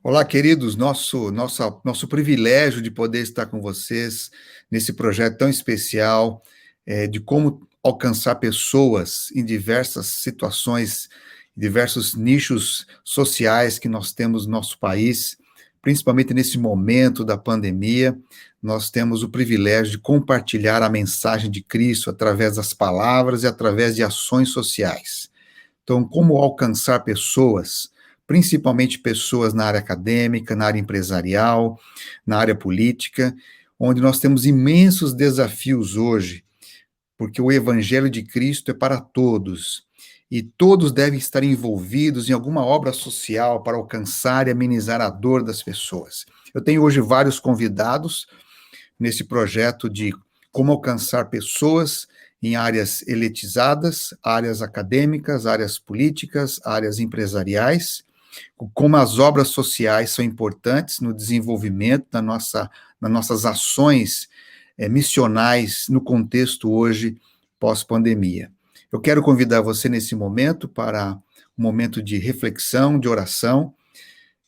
Olá, queridos, nosso privilégio de poder estar com vocês nesse projeto tão especial, de como alcançar pessoas em diversas situações, diversos nichos sociais que nós temos no nosso país, principalmente nesse momento da pandemia. Nós temos o privilégio de compartilhar a mensagem de Cristo através das palavras e através de ações sociais. Então, como alcançar pessoas, principalmente pessoas na área acadêmica, na área empresarial, na área política, onde nós temos imensos desafios hoje, porque o Evangelho de Cristo é para todos, e todos devem estar envolvidos em alguma obra social para alcançar e amenizar a dor das pessoas. Eu tenho hoje vários convidados nesse projeto de como alcançar pessoas em áreas elitizadas, áreas acadêmicas, áreas políticas, áreas empresariais, como as obras sociais são importantes no desenvolvimento das nossas ações missionais no contexto hoje pós-pandemia. Eu quero convidar você nesse momento para um momento de reflexão, de oração,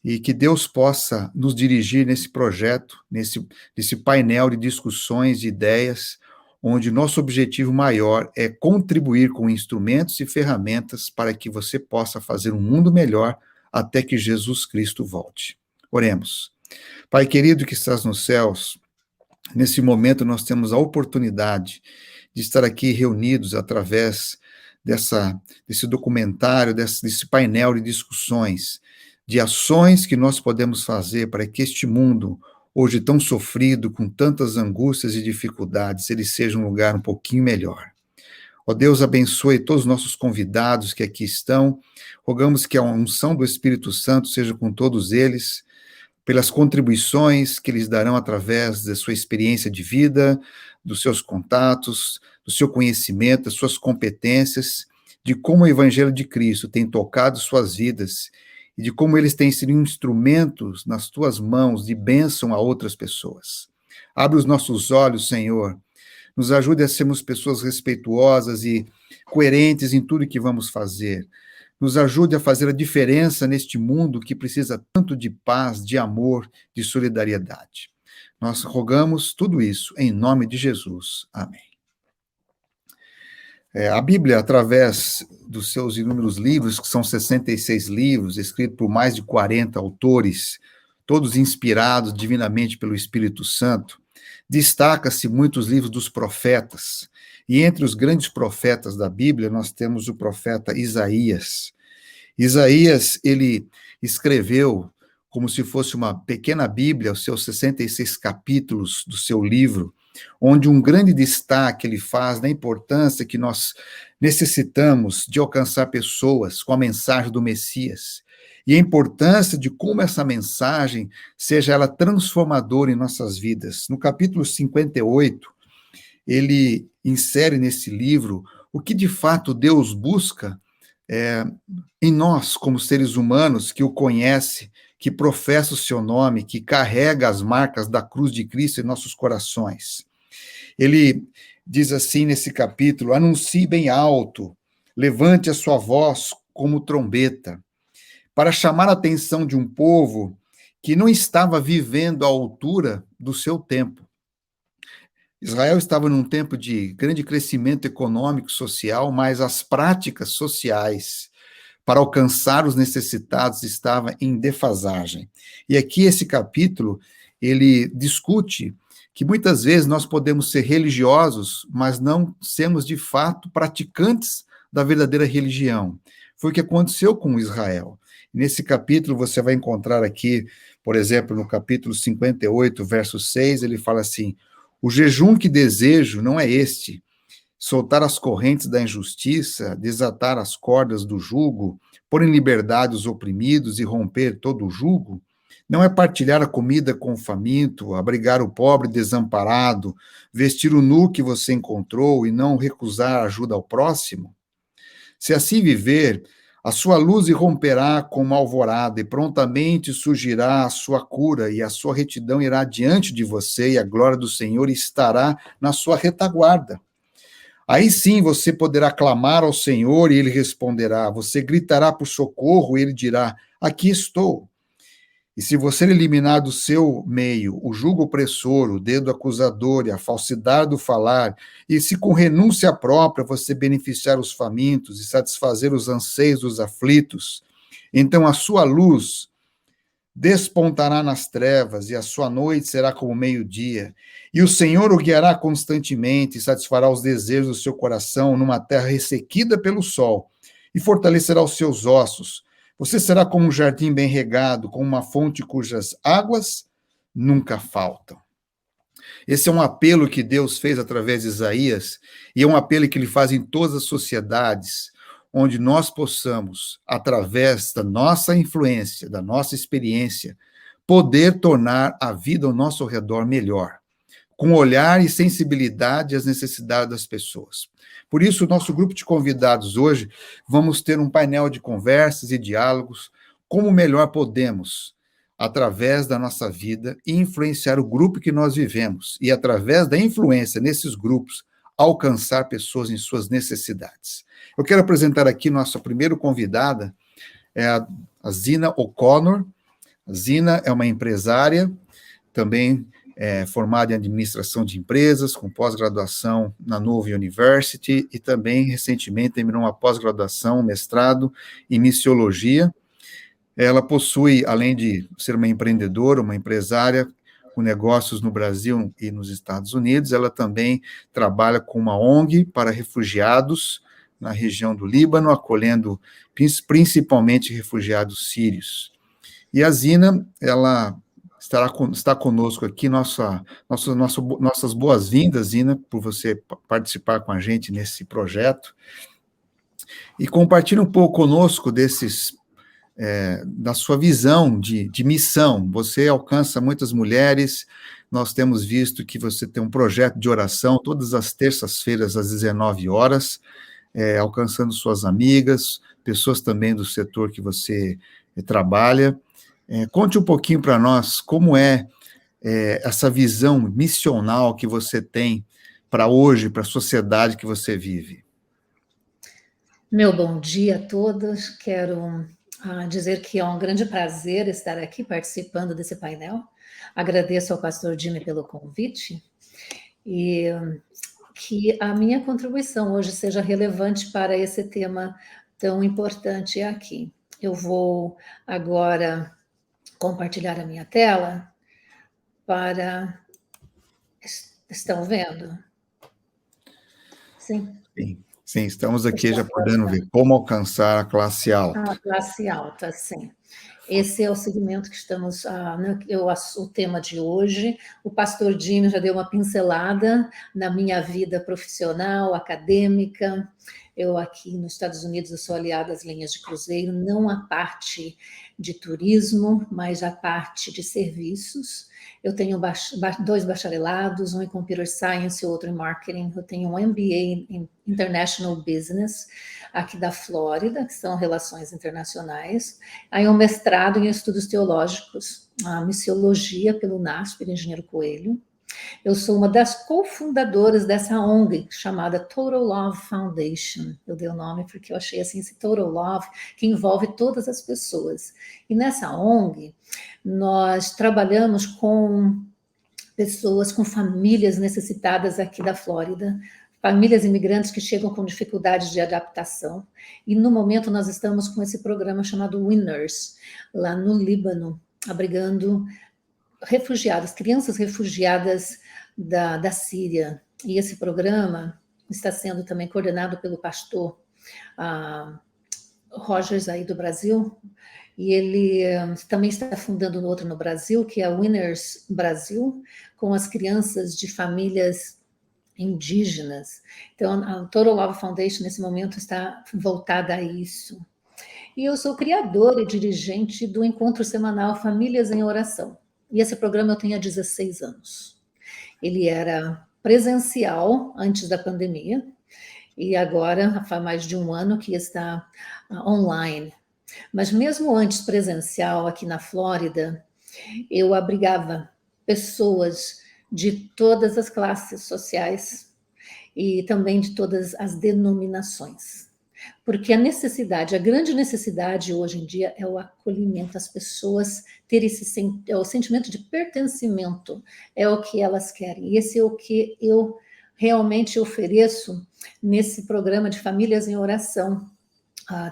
e que Deus possa nos dirigir nesse projeto, nesse painel de discussões, de ideias, onde nosso objetivo maior é contribuir com instrumentos e ferramentas para que você possa fazer um mundo melhor até que Jesus Cristo volte. Oremos. Pai querido que estás nos céus, nesse momento nós temos a oportunidade de estar aqui reunidos através desse documentário, desse painel de discussões, de ações que nós podemos fazer para que este mundo, hoje tão sofrido, com tantas angústias e dificuldades, ele seja um lugar um pouquinho melhor. Ó Deus, abençoe todos os nossos convidados que aqui estão. Rogamos que a unção do Espírito Santo seja com todos eles, pelas contribuições que eles darão através da sua experiência de vida, dos seus contatos, do seu conhecimento, das suas competências, de como o Evangelho de Cristo tem tocado suas vidas e de como eles têm sido instrumentos nas tuas mãos de bênção a outras pessoas. Abre os nossos olhos, Senhor, nos ajude a sermos pessoas respeituosas e coerentes em tudo que vamos fazer. Nos ajude a fazer a diferença neste mundo que precisa tanto de paz, de amor, de solidariedade. Nós rogamos tudo isso em nome de Jesus. Amém. A Bíblia, através dos seus inúmeros livros, que são 66 livros, escritos por mais de 40 autores, todos inspirados divinamente pelo Espírito Santo, destaca-se muitos livros dos profetas. E entre os grandes profetas da Bíblia, nós temos o profeta Isaías. Isaías, ele escreveu como se fosse uma pequena Bíblia, os seus 66 capítulos do seu livro, onde um grande destaque ele faz da importância que nós necessitamos de alcançar pessoas com a mensagem do Messias, e a importância de como essa mensagem seja ela transformadora em nossas vidas. No capítulo 58, ele insere nesse livro o que de fato Deus busca em nós, como seres humanos, que o conhece, que professa o seu nome, que carrega as marcas da cruz de Cristo em nossos corações. Ele diz assim nesse capítulo: anuncie bem alto, levante a sua voz como trombeta, para chamar a atenção de um povo que não estava vivendo à altura do seu tempo. Israel estava num tempo de grande crescimento econômico e social, mas as práticas sociais para alcançar os necessitados estavam em defasagem. E aqui esse capítulo, ele discute que muitas vezes nós podemos ser religiosos, mas não sermos de fato praticantes da verdadeira religião. Foi o que aconteceu com Israel. Nesse capítulo você vai encontrar aqui, por exemplo, no capítulo 58, verso 6, ele fala assim: o jejum que desejo não é este, soltar as correntes da injustiça, desatar as cordas do jugo, pôr em liberdade os oprimidos e romper todo o jugo? Não é partilhar a comida com o faminto, abrigar o pobre desamparado, vestir o nu que você encontrou e não recusar ajuda ao próximo? Se assim viver, a sua luz irromperá como alvorada, e prontamente surgirá a sua cura, e a sua retidão irá diante de você, e a glória do Senhor estará na sua retaguarda. Aí sim você poderá clamar ao Senhor, e ele responderá. Você gritará por socorro, e ele dirá: aqui estou. E se você eliminar do seu meio o jugo opressor, o dedo acusador e a falsidade do falar, e se com renúncia própria você beneficiar os famintos e satisfazer os anseios dos aflitos, então a sua luz despontará nas trevas, e a sua noite será como meio-dia. E o Senhor o guiará constantemente, e satisfará os desejos do seu coração numa terra ressequida pelo sol, e fortalecerá os seus ossos. Você será como um jardim bem regado, como uma fonte cujas águas nunca faltam. Esse é um apelo que Deus fez através de Isaías, e é um apelo que ele faz em todas as sociedades, onde nós possamos, através da nossa influência, da nossa experiência, poder tornar a vida ao nosso redor melhor, com olhar e sensibilidade às necessidades das pessoas. Por isso, o nosso grupo de convidados hoje, vamos ter um painel de conversas e diálogos, como melhor podemos, através da nossa vida, influenciar o grupo que nós vivemos, e através da influência nesses grupos, alcançar pessoas em suas necessidades. Eu quero apresentar aqui nossa primeira convidada, é a Zina O'Connor. A Zina é uma empresária, também formada em administração de empresas, com pós-graduação na Nova University, e também, recentemente, terminou uma pós-graduação, mestrado em missiologia. Ela possui, além de ser uma empreendedora, uma empresária com negócios no Brasil e nos Estados Unidos, ela também trabalha com uma ONG para refugiados na região do Líbano, acolhendo principalmente refugiados sírios. E a Zina, ela está conosco aqui, nossas boas-vindas, Zina, por você participar com a gente nesse projeto, e compartilhe um pouco conosco da sua visão de missão. Você alcança muitas mulheres, nós temos visto que você tem um projeto de oração todas as terças-feiras, às 19 horas, alcançando suas amigas, pessoas também do setor que você trabalha. Conte um pouquinho para nós como essa visão missional que você tem para hoje, para a sociedade que você vive. Meu bom dia a todos. Quero dizer que é um grande prazer estar aqui participando desse painel. Agradeço ao pastor Jimmy pelo convite e que a minha contribuição hoje seja relevante para esse tema tão importante aqui. Eu vou agora compartilhar a minha tela para... Estão vendo? Sim? Sim, estamos aqui já podendo ver como alcançar a classe alta. A classe alta, sim. Esse é o segmento que estamos... o tema de hoje. O pastor Jimmy já deu uma pincelada na minha vida profissional, acadêmica. Eu aqui nos Estados Unidos, eu sou aliada às linhas de cruzeiro, não a parte de turismo, mas a parte de serviços. Eu tenho 2 bacharelados, um em Computer Science e outro em Marketing. Eu tenho um MBA em International Business, aqui da Flórida, que são Relações Internacionais. Aí um mestrado em Estudos Teológicos, a Missiologia pelo NASP, Engenheiro Coelho. Eu sou uma das cofundadoras dessa ONG, chamada Total Love Foundation. Eu dei o nome porque eu achei assim, esse Total Love, que envolve todas as pessoas. E nessa ONG, nós trabalhamos com pessoas, com famílias necessitadas aqui da Flórida, famílias imigrantes que chegam com dificuldades de adaptação. E no momento nós estamos com esse programa chamado Winners, lá no Líbano, abrigando refugiadas, crianças refugiadas da Síria. E esse programa está sendo também coordenado pelo pastor Rogers, aí do Brasil, e ele também está fundando outro no Brasil, que é a Winners Brasil, com as crianças de famílias indígenas. Então, a Total Love Foundation, nesse momento, está voltada a isso. E eu sou criadora e dirigente do encontro semanal Famílias em Oração. E esse programa eu tenho há 16 anos. Ele era presencial antes da pandemia, e agora faz mais de um ano que está online. Mas mesmo antes presencial, aqui na Flórida, eu abrigava pessoas de todas as classes sociais e também de todas as denominações. Porque a necessidade, a grande necessidade hoje em dia é o acolhimento, as pessoas terem o sentimento de pertencimento, é o que elas querem. E esse é o que eu realmente ofereço nesse programa de Famílias em Oração,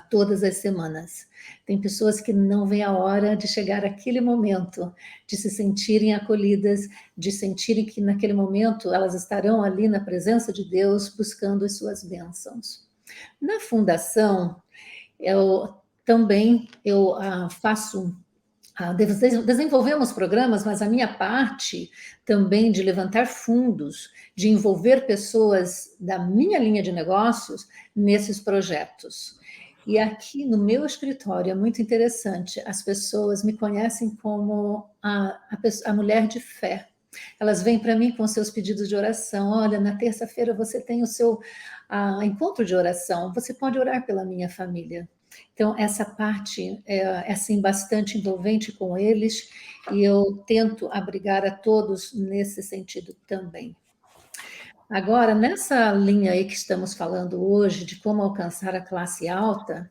todas as semanas. Tem pessoas que não veem a hora de chegar aquele momento, de se sentirem acolhidas, de sentirem que naquele momento elas estarão ali na presença de Deus, buscando as suas bênçãos. Na fundação, eu também faço, desenvolvemos programas, mas a minha parte também de levantar fundos, de envolver pessoas da minha linha de negócios nesses projetos. E aqui no meu escritório é muito interessante, as pessoas me conhecem como a mulher de fé. Elas vêm para mim com seus pedidos de oração. Olha, na terça-feira você tem o seu encontro de oração, você pode orar pela minha família. Então, essa parte é assim, bastante envolvente com eles, e eu tento abrigar a todos nesse sentido também. Agora, nessa linha aí que estamos falando hoje, de como alcançar a classe alta,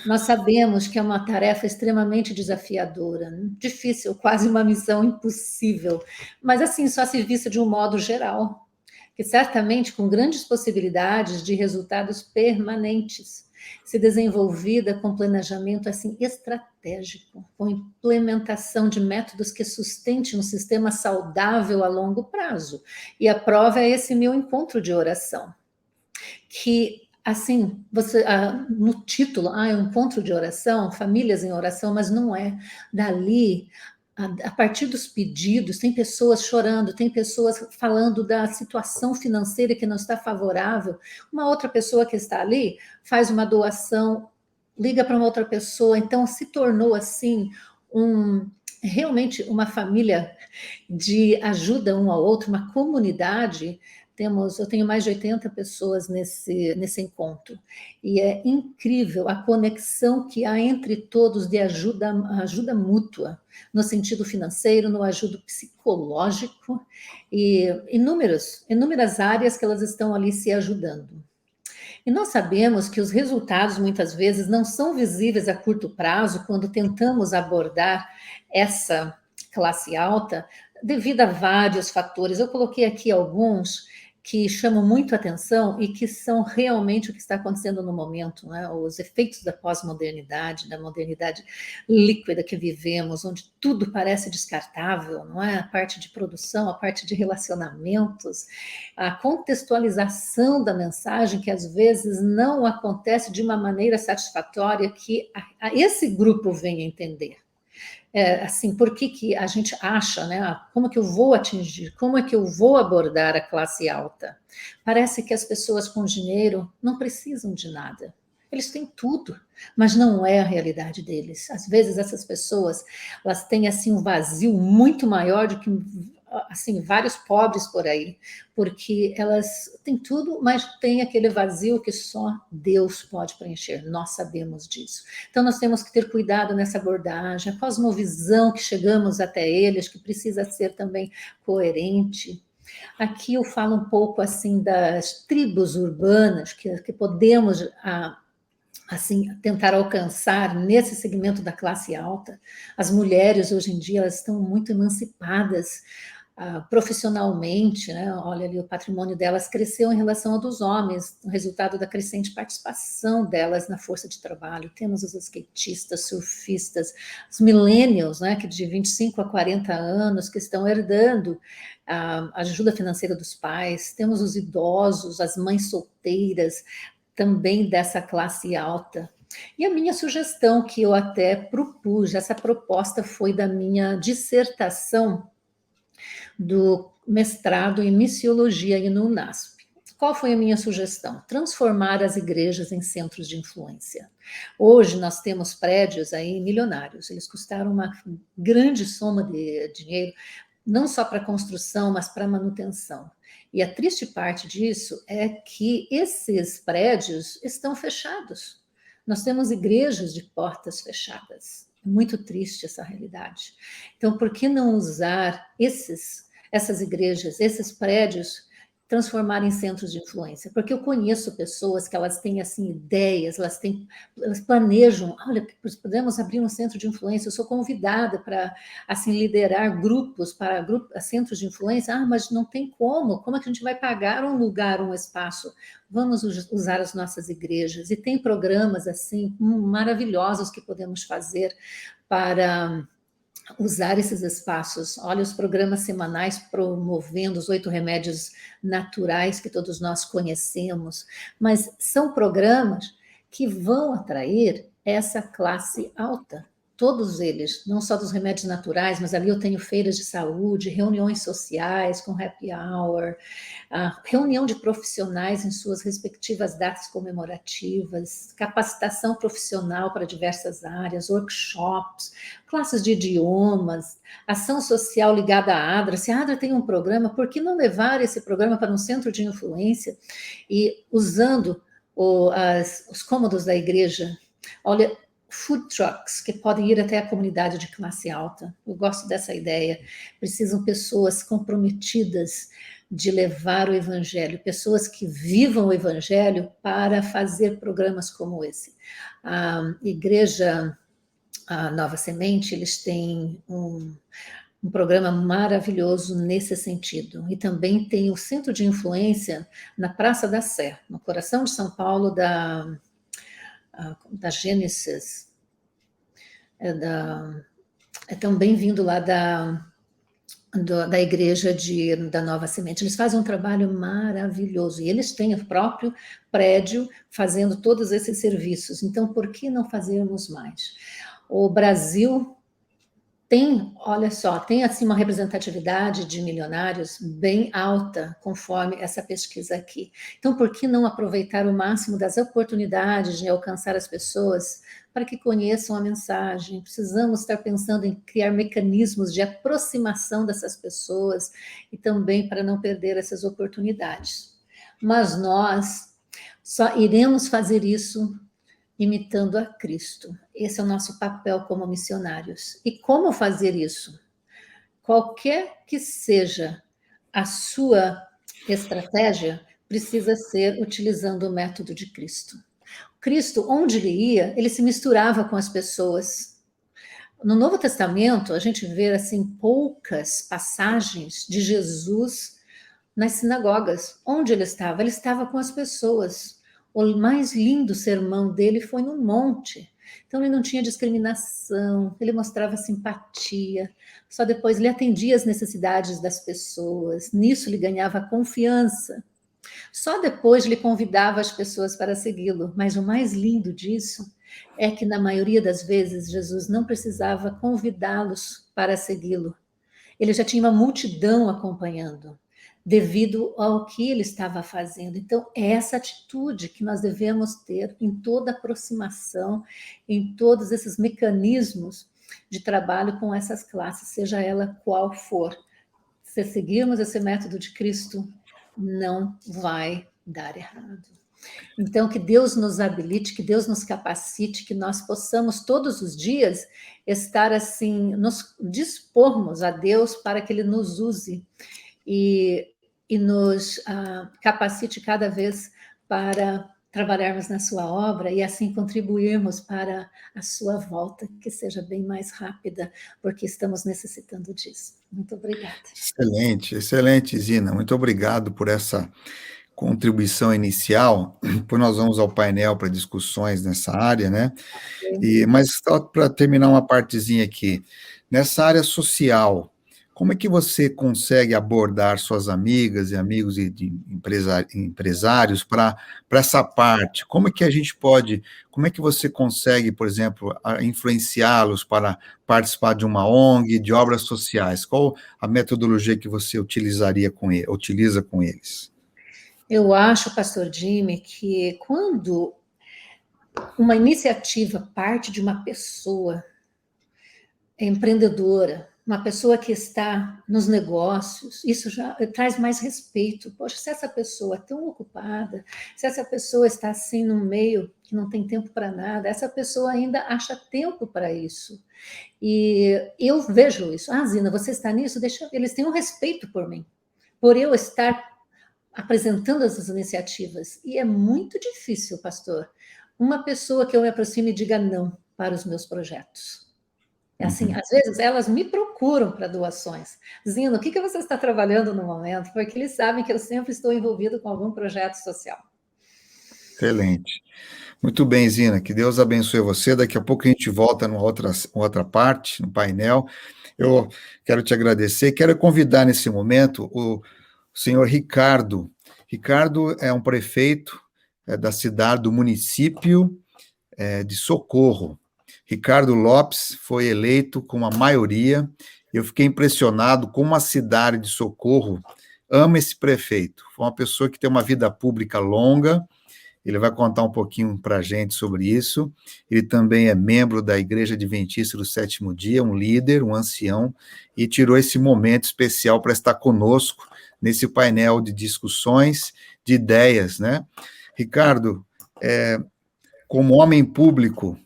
nós sabemos que é uma tarefa extremamente desafiadora, difícil, quase uma missão impossível, mas assim, só se vista de um modo geral, que certamente com grandes possibilidades de resultados permanentes, se desenvolvida com planejamento assim estratégico, com implementação de métodos que sustentem um sistema saudável a longo prazo. E a prova é esse meu encontro de oração, que assim, você no título, é um encontro de oração, famílias em oração, mas não é. Dali, a partir dos pedidos, tem pessoas chorando, tem pessoas falando da situação financeira que não está favorável. Uma outra pessoa que está ali faz uma doação, liga para uma outra pessoa, então se tornou assim realmente uma família de ajuda um ao outro, uma comunidade. Eu tenho mais de 80 pessoas nesse encontro, e é incrível a conexão que há entre todos de ajuda mútua, no sentido financeiro, no ajuda psicológico, e inúmeras áreas que elas estão ali se ajudando. E nós sabemos que os resultados, muitas vezes, não são visíveis a curto prazo quando tentamos abordar essa classe alta, devido a vários fatores. Eu coloquei aqui alguns que chamam muito atenção e que são realmente o que está acontecendo no momento, né? Os efeitos da pós-modernidade, da modernidade líquida que vivemos, onde tudo parece descartável, não é? A parte de produção, a parte de relacionamentos, a contextualização da mensagem, que às vezes não acontece de uma maneira satisfatória que esse grupo venha entender. Assim, por que a gente acha, né? Como que eu vou atingir? Como é que eu vou abordar a classe alta? Parece que as pessoas com dinheiro não precisam de nada. Eles têm tudo, mas não é a realidade deles. Às vezes essas pessoas, elas têm assim um vazio muito maior do que assim vários pobres por aí, porque elas têm tudo, mas têm aquele vazio que só Deus pode preencher. Nós sabemos disso. Então nós temos que ter cuidado nessa abordagem, a cosmovisão que chegamos até eles, que precisa ser também coerente. Aqui eu falo um pouco assim das tribos urbanas que podemos assim, tentar alcançar nesse segmento da classe alta. As mulheres, hoje em dia, elas estão muito emancipadas profissionalmente, né? Olha ali, o patrimônio delas cresceu em relação ao dos homens, o resultado da crescente participação delas na força de trabalho. Temos os skatistas, surfistas, os millennials, né? Que de 25 a 40 anos, que estão herdando a ajuda financeira dos pais. Temos os idosos, as mães solteiras, também dessa classe alta. E a minha sugestão, que eu até propus, essa proposta foi da minha dissertação do mestrado em missiologia aí no UNASP. Qual foi a minha sugestão? Transformar as igrejas em centros de influência. Hoje nós temos prédios aí milionários, eles custaram uma grande soma de dinheiro, não só para construção, mas para manutenção. E a triste parte disso é que esses prédios estão fechados. Nós temos igrejas de portas fechadas. É muito triste essa realidade. Então, por que não usar essas igrejas, esses prédios, transformar em centros de influência, porque eu conheço pessoas que elas têm assim ideias, elas planejam, olha, podemos abrir um centro de influência, eu sou convidada para assim liderar grupos para centros de influência, mas não tem como é que a gente vai pagar um lugar, um espaço? Vamos usar as nossas igrejas, e tem programas assim maravilhosos que podemos fazer para usar esses espaços. Olha, os programas semanais promovendo os 8 remédios naturais que todos nós conhecemos, mas são programas que vão atrair essa classe alta. Todos eles, não só dos remédios naturais, mas ali eu tenho feiras de saúde, reuniões sociais com happy hour, a reunião de profissionais em suas respectivas datas comemorativas, capacitação profissional para diversas áreas, workshops, classes de idiomas, ação social ligada à ADRA. Se a ADRA tem um programa, por que não levar esse programa para um centro de influência e usando os cômodos da igreja? Olha, food trucks, que podem ir até a comunidade de classe alta. Eu gosto dessa ideia. Precisam pessoas comprometidas de levar o evangelho, pessoas que vivam o evangelho para fazer programas como esse. A igreja, a Nova Semente, eles têm um programa maravilhoso nesse sentido. E também tem o Centro de Influência na Praça da Sé, no coração de São Paulo, da Gênesis, é também vindo lá da igreja da Nova Semente. Eles fazem um trabalho maravilhoso, e eles têm o próprio prédio fazendo todos esses serviços. Então, por que não fazermos mais? O Brasil tem, olha só, tem assim uma representatividade de milionários bem alta, conforme essa pesquisa aqui. Então, por que não aproveitar o máximo das oportunidades de alcançar as pessoas para que conheçam a mensagem? Precisamos estar pensando em criar mecanismos de aproximação dessas pessoas e também para não perder essas oportunidades. Mas nós só iremos fazer isso imitando a Cristo. Esse é o nosso papel como missionários. E como fazer isso? Qualquer que seja a sua estratégia, precisa ser utilizando o método de Cristo. Cristo, onde ele ia, ele se misturava com as pessoas. No Novo Testamento, a gente vê assim poucas passagens de Jesus nas sinagogas. Onde ele estava? Ele estava com as pessoas. O mais lindo sermão dele foi no monte. Então, ele não tinha discriminação, ele mostrava simpatia, só depois ele atendia as necessidades das pessoas, nisso ele ganhava confiança. Só depois ele convidava as pessoas para segui-lo, mas o mais lindo disso é que, na maioria das vezes, Jesus não precisava convidá-los para segui-lo. Ele já tinha uma multidão acompanhando, devido ao que ele estava fazendo. Então, é essa atitude que nós devemos ter em toda aproximação, em todos esses mecanismos de trabalho com essas classes, seja ela qual for. Se seguirmos esse método de Cristo, não vai dar errado. Então, que Deus nos habilite, que Deus nos capacite, que nós possamos todos os dias estar assim, nos dispormos a Deus para que Ele nos use e nos capacite cada vez para trabalharmos na sua obra e assim contribuirmos para a sua volta, que seja bem mais rápida, porque estamos necessitando disso. Muito obrigada. Excelente, excelente, Zina. Muito obrigado por essa contribuição inicial. Depois nós vamos ao painel para discussões nessa área, né? Mas só para terminar uma partezinha aqui, nessa área social, como é que você consegue abordar suas amigas e amigos e de empresários para essa parte? Como é que a gente pode, como é que você consegue, por exemplo, influenciá-los para participar de uma ONG, de obras sociais? Qual a metodologia que você utiliza com eles? Eu acho, pastor Jimmy, que quando uma iniciativa parte de uma pessoa empreendedora, uma pessoa que está nos negócios, isso já traz mais respeito. Poxa, se essa pessoa é tão ocupada, se essa pessoa está assim no meio que não tem tempo para nada, essa pessoa ainda acha tempo para isso. E eu vejo isso. Zina, você está nisso? Deixa, eles têm um respeito por mim, por eu estar apresentando essas iniciativas. E é muito difícil, pastor, uma pessoa que eu me aproxime e diga não para os meus projetos. É assim, às vezes elas me procuram para doações, dizendo o que você está trabalhando no momento, porque eles sabem que eu sempre estou envolvido com algum projeto social. Excelente. Muito bem, Zina, que Deus abençoe você. Daqui a pouco a gente volta numa outra parte, no painel. Eu quero te agradecer, quero convidar nesse momento o senhor Ricardo. Ricardo é um prefeito da cidade, do município de Socorro. Ricardo Lopes foi eleito com uma maioria. Eu fiquei impressionado como a cidade de Socorro ama esse prefeito. Foi uma pessoa que tem uma vida pública longa. Ele vai contar um pouquinho para a gente sobre isso. Ele também é membro da Igreja Adventista do Sétimo Dia, um líder, um ancião, e tirou esse momento especial para estar conosco nesse painel de discussões, de ideias, né? Ricardo, como homem público,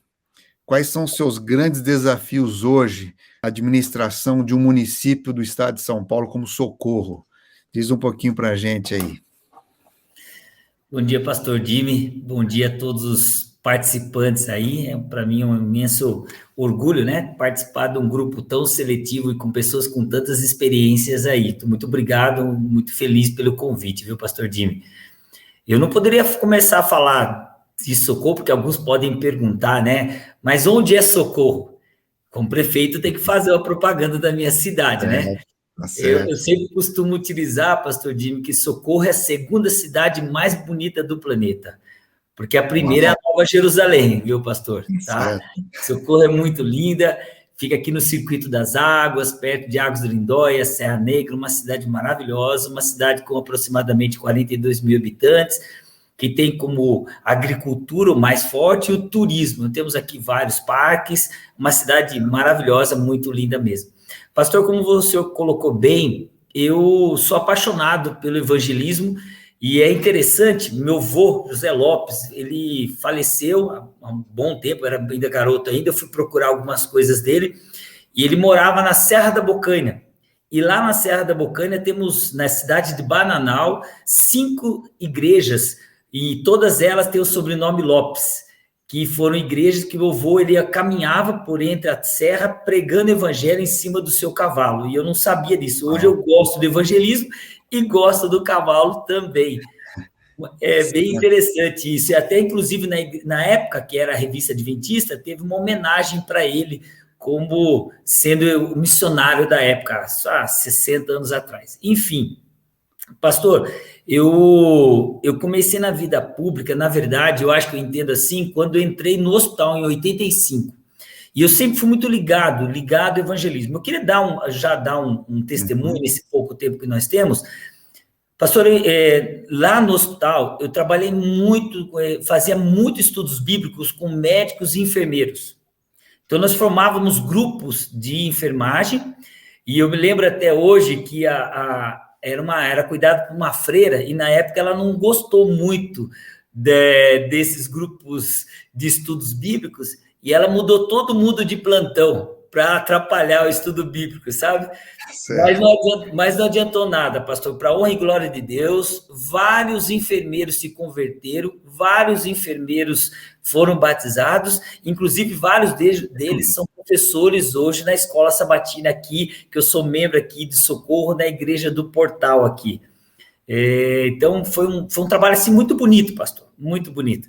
quais são os seus grandes desafios hoje na administração de um município do estado de São Paulo como Socorro? Diz um pouquinho para a gente aí. Bom dia, pastor Jimmy. Bom dia a todos os participantes aí. Para mim é um imenso orgulho, né? Participar de um grupo tão seletivo e com pessoas com tantas experiências aí. Muito obrigado, muito feliz pelo convite, viu, pastor Jimmy? Eu não poderia começar a falar de Socorro, porque alguns podem perguntar, né? Mas onde é Socorro? Como prefeito, tem que fazer a propaganda da minha cidade, né? Eu sempre costumo utilizar, pastor Jimmy, que Socorro é a segunda cidade mais bonita do planeta, porque a primeira é a Nova Jerusalém, viu, pastor? Tá? Socorro é muito linda, fica aqui no Circuito das Águas, perto de Águas do Lindóia, Serra Negra, uma cidade maravilhosa, uma cidade com aproximadamente 42 mil habitantes, que tem como agricultura o mais forte e o turismo. Temos aqui vários parques, uma cidade maravilhosa, muito linda mesmo. Pastor, como você colocou bem, eu sou apaixonado pelo evangelismo e é interessante, meu avô, José Lopes, ele faleceu há um bom tempo, era ainda garoto ainda, eu fui procurar algumas coisas dele, e ele morava na Serra da Bocaina. E lá na Serra da Bocaina temos, na cidade de Bananal, 5 igrejas, e todas elas têm o sobrenome Lopes, que foram igrejas que meu avô ele caminhava por entre a serra pregando evangelho em cima do seu cavalo, e eu não sabia disso. Hoje eu gosto do evangelismo e gosto do cavalo também. É bem interessante isso, e até inclusive na época que era a revista Adventista, teve uma homenagem para ele como sendo o missionário da época, há 60 anos atrás. Enfim, pastor, eu comecei na vida pública, na verdade, eu acho que eu entendo assim, quando eu entrei no hospital em 85. E eu sempre fui muito ligado ao evangelismo. Eu queria dar um testemunho nesse pouco tempo que nós temos. Pastor, lá no hospital, eu trabalhei muito, fazia muitos estudos bíblicos com médicos e enfermeiros. Então, nós formávamos grupos de enfermagem, e eu me lembro até hoje que era cuidado por uma freira, e na época ela não gostou muito desses grupos de estudos bíblicos, e ela mudou todo mundo de plantão para atrapalhar o estudo bíblico, sabe? Mas não adiantou nada, pastor. Para a honra e glória de Deus, vários enfermeiros se converteram, vários enfermeiros foram batizados, inclusive vários deles são professores hoje na Escola Sabatina aqui, que eu sou membro aqui de Socorro, na Igreja do Portal aqui. Então, foi um trabalho assim, muito bonito, pastor, muito bonito.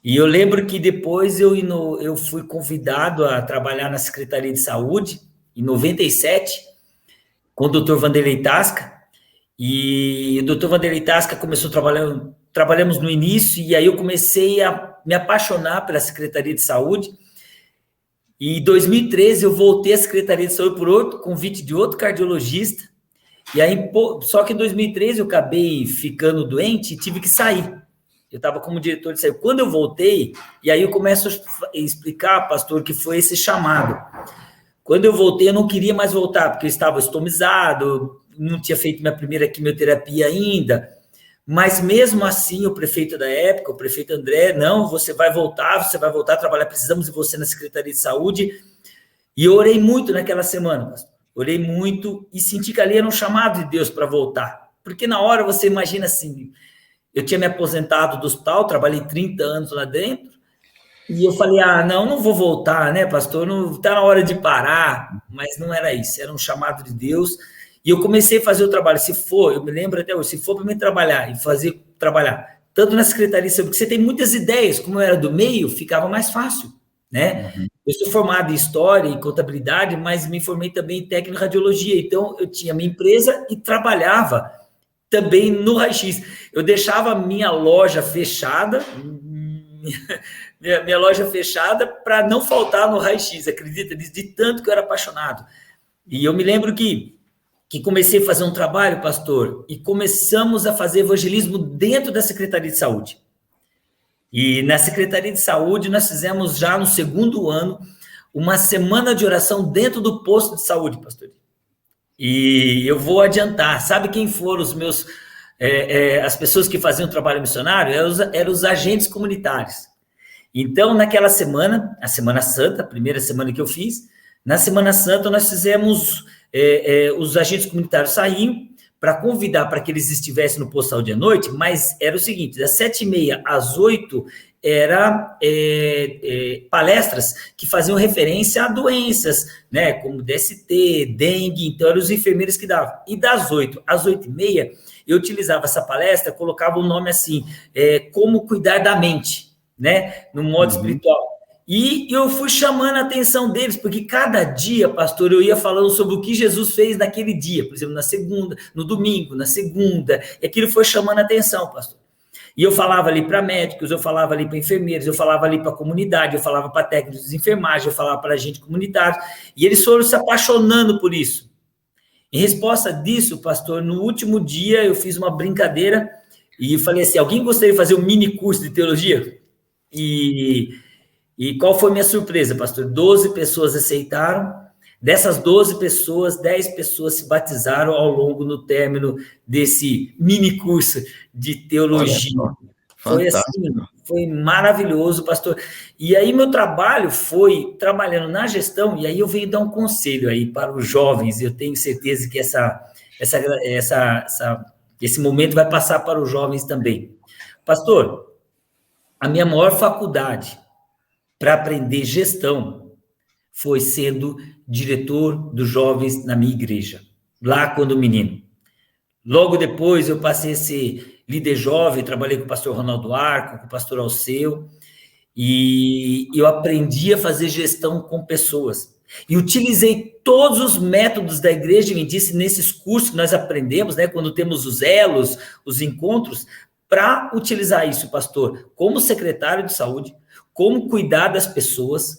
E eu lembro que depois eu fui convidado a trabalhar na Secretaria de Saúde, em 97, com o doutor Vanderlei Tasca, e o doutor Vanderlei Tasca começou trabalhamos no início, e aí eu comecei a me apaixonar pela Secretaria de Saúde, e em 2013 eu voltei à Secretaria de Saúde por outro convite de outro cardiologista, e aí, só que em 2013 eu acabei ficando doente e tive que sair. Eu estava como diretor de saúde. Quando eu voltei, e aí eu começo a explicar, pastor, que foi esse chamado. Quando eu voltei, eu não queria mais voltar, porque eu estava estomizado, não tinha feito minha primeira quimioterapia ainda, mas mesmo assim, o prefeito da época, o prefeito André, não, você vai voltar a trabalhar, precisamos de você na Secretaria de Saúde, e eu orei muito naquela semana, pastor. Orei muito e senti que ali era um chamado de Deus para voltar. Porque na hora você imagina assim, eu tinha me aposentado do hospital, trabalhei 30 anos lá dentro, e eu falei, não vou voltar, né, pastor, não está na hora de parar, mas não era isso, era um chamado de Deus, e eu comecei a fazer o trabalho, eu me lembro até hoje, se for para mim trabalhar, tanto na secretaria, porque você tem muitas ideias, como eu era do meio, ficava mais fácil, né? Eu sou formado em História e Contabilidade, mas me formei também em Técnico em Radiologia, então eu tinha minha empresa e trabalhava também no raio-x. Eu deixava a minha loja fechada, minha loja fechada para não faltar no raio-x, acredita? De tanto que eu era apaixonado. E eu me lembro que comecei a fazer um trabalho, pastor, e começamos a fazer evangelismo dentro da Secretaria de Saúde. E na Secretaria de Saúde nós fizemos já no 2º ano uma semana de oração dentro do posto de saúde, pastor. E eu vou adiantar, sabe quem foram os meus, as pessoas que faziam trabalho missionário? Eram os agentes comunitários. Então, naquela semana, a Semana Santa, a primeira semana que eu fiz, na Semana Santa nós fizemos, os agentes comunitários saíam para convidar para que eles estivessem no posto de saúde à noite, mas era o seguinte, das 7h30 às 8h, era palestras que faziam referência a doenças, né, como DST, dengue, então eram os enfermeiros que davam. E das 8h às 8h30, eu utilizava essa palestra, colocava o nome assim, como cuidar da mente, né, no modo espiritual. E eu fui chamando a atenção deles, porque cada dia, pastor, eu ia falando sobre o que Jesus fez naquele dia, por exemplo, na segunda, no domingo, na segunda, e aquilo foi chamando a atenção, pastor. E eu falava ali para médicos, eu falava ali para enfermeiros, eu falava ali para a comunidade, eu falava para técnicos de enfermagem, eu falava para agente comunitário, e eles foram se apaixonando por isso. Em resposta disso, pastor, no último dia eu fiz uma brincadeira e falei assim, alguém gostaria de fazer um mini curso de teologia? E qual foi a minha surpresa, pastor? 12 pessoas aceitaram. Dessas 12 pessoas, 10 pessoas se batizaram ao longo do término desse mini curso de teologia. Foi assim, foi maravilhoso, pastor. E aí meu trabalho foi trabalhando na gestão, e aí eu venho dar um conselho aí para os jovens, eu tenho certeza que esse momento vai passar para os jovens também. Pastor, a minha maior faculdade para aprender gestão foi sendo diretor dos jovens na minha igreja, lá quando menino. Logo depois eu passei a ser líder jovem, trabalhei com o pastor Ronaldo Arco, com o pastor Alceu, e eu aprendi a fazer gestão com pessoas. E utilizei todos os métodos da Igreja Adventista nesses cursos que nós aprendemos, né, quando temos os elos, os encontros, para utilizar isso, pastor, como secretário de saúde, como cuidar das pessoas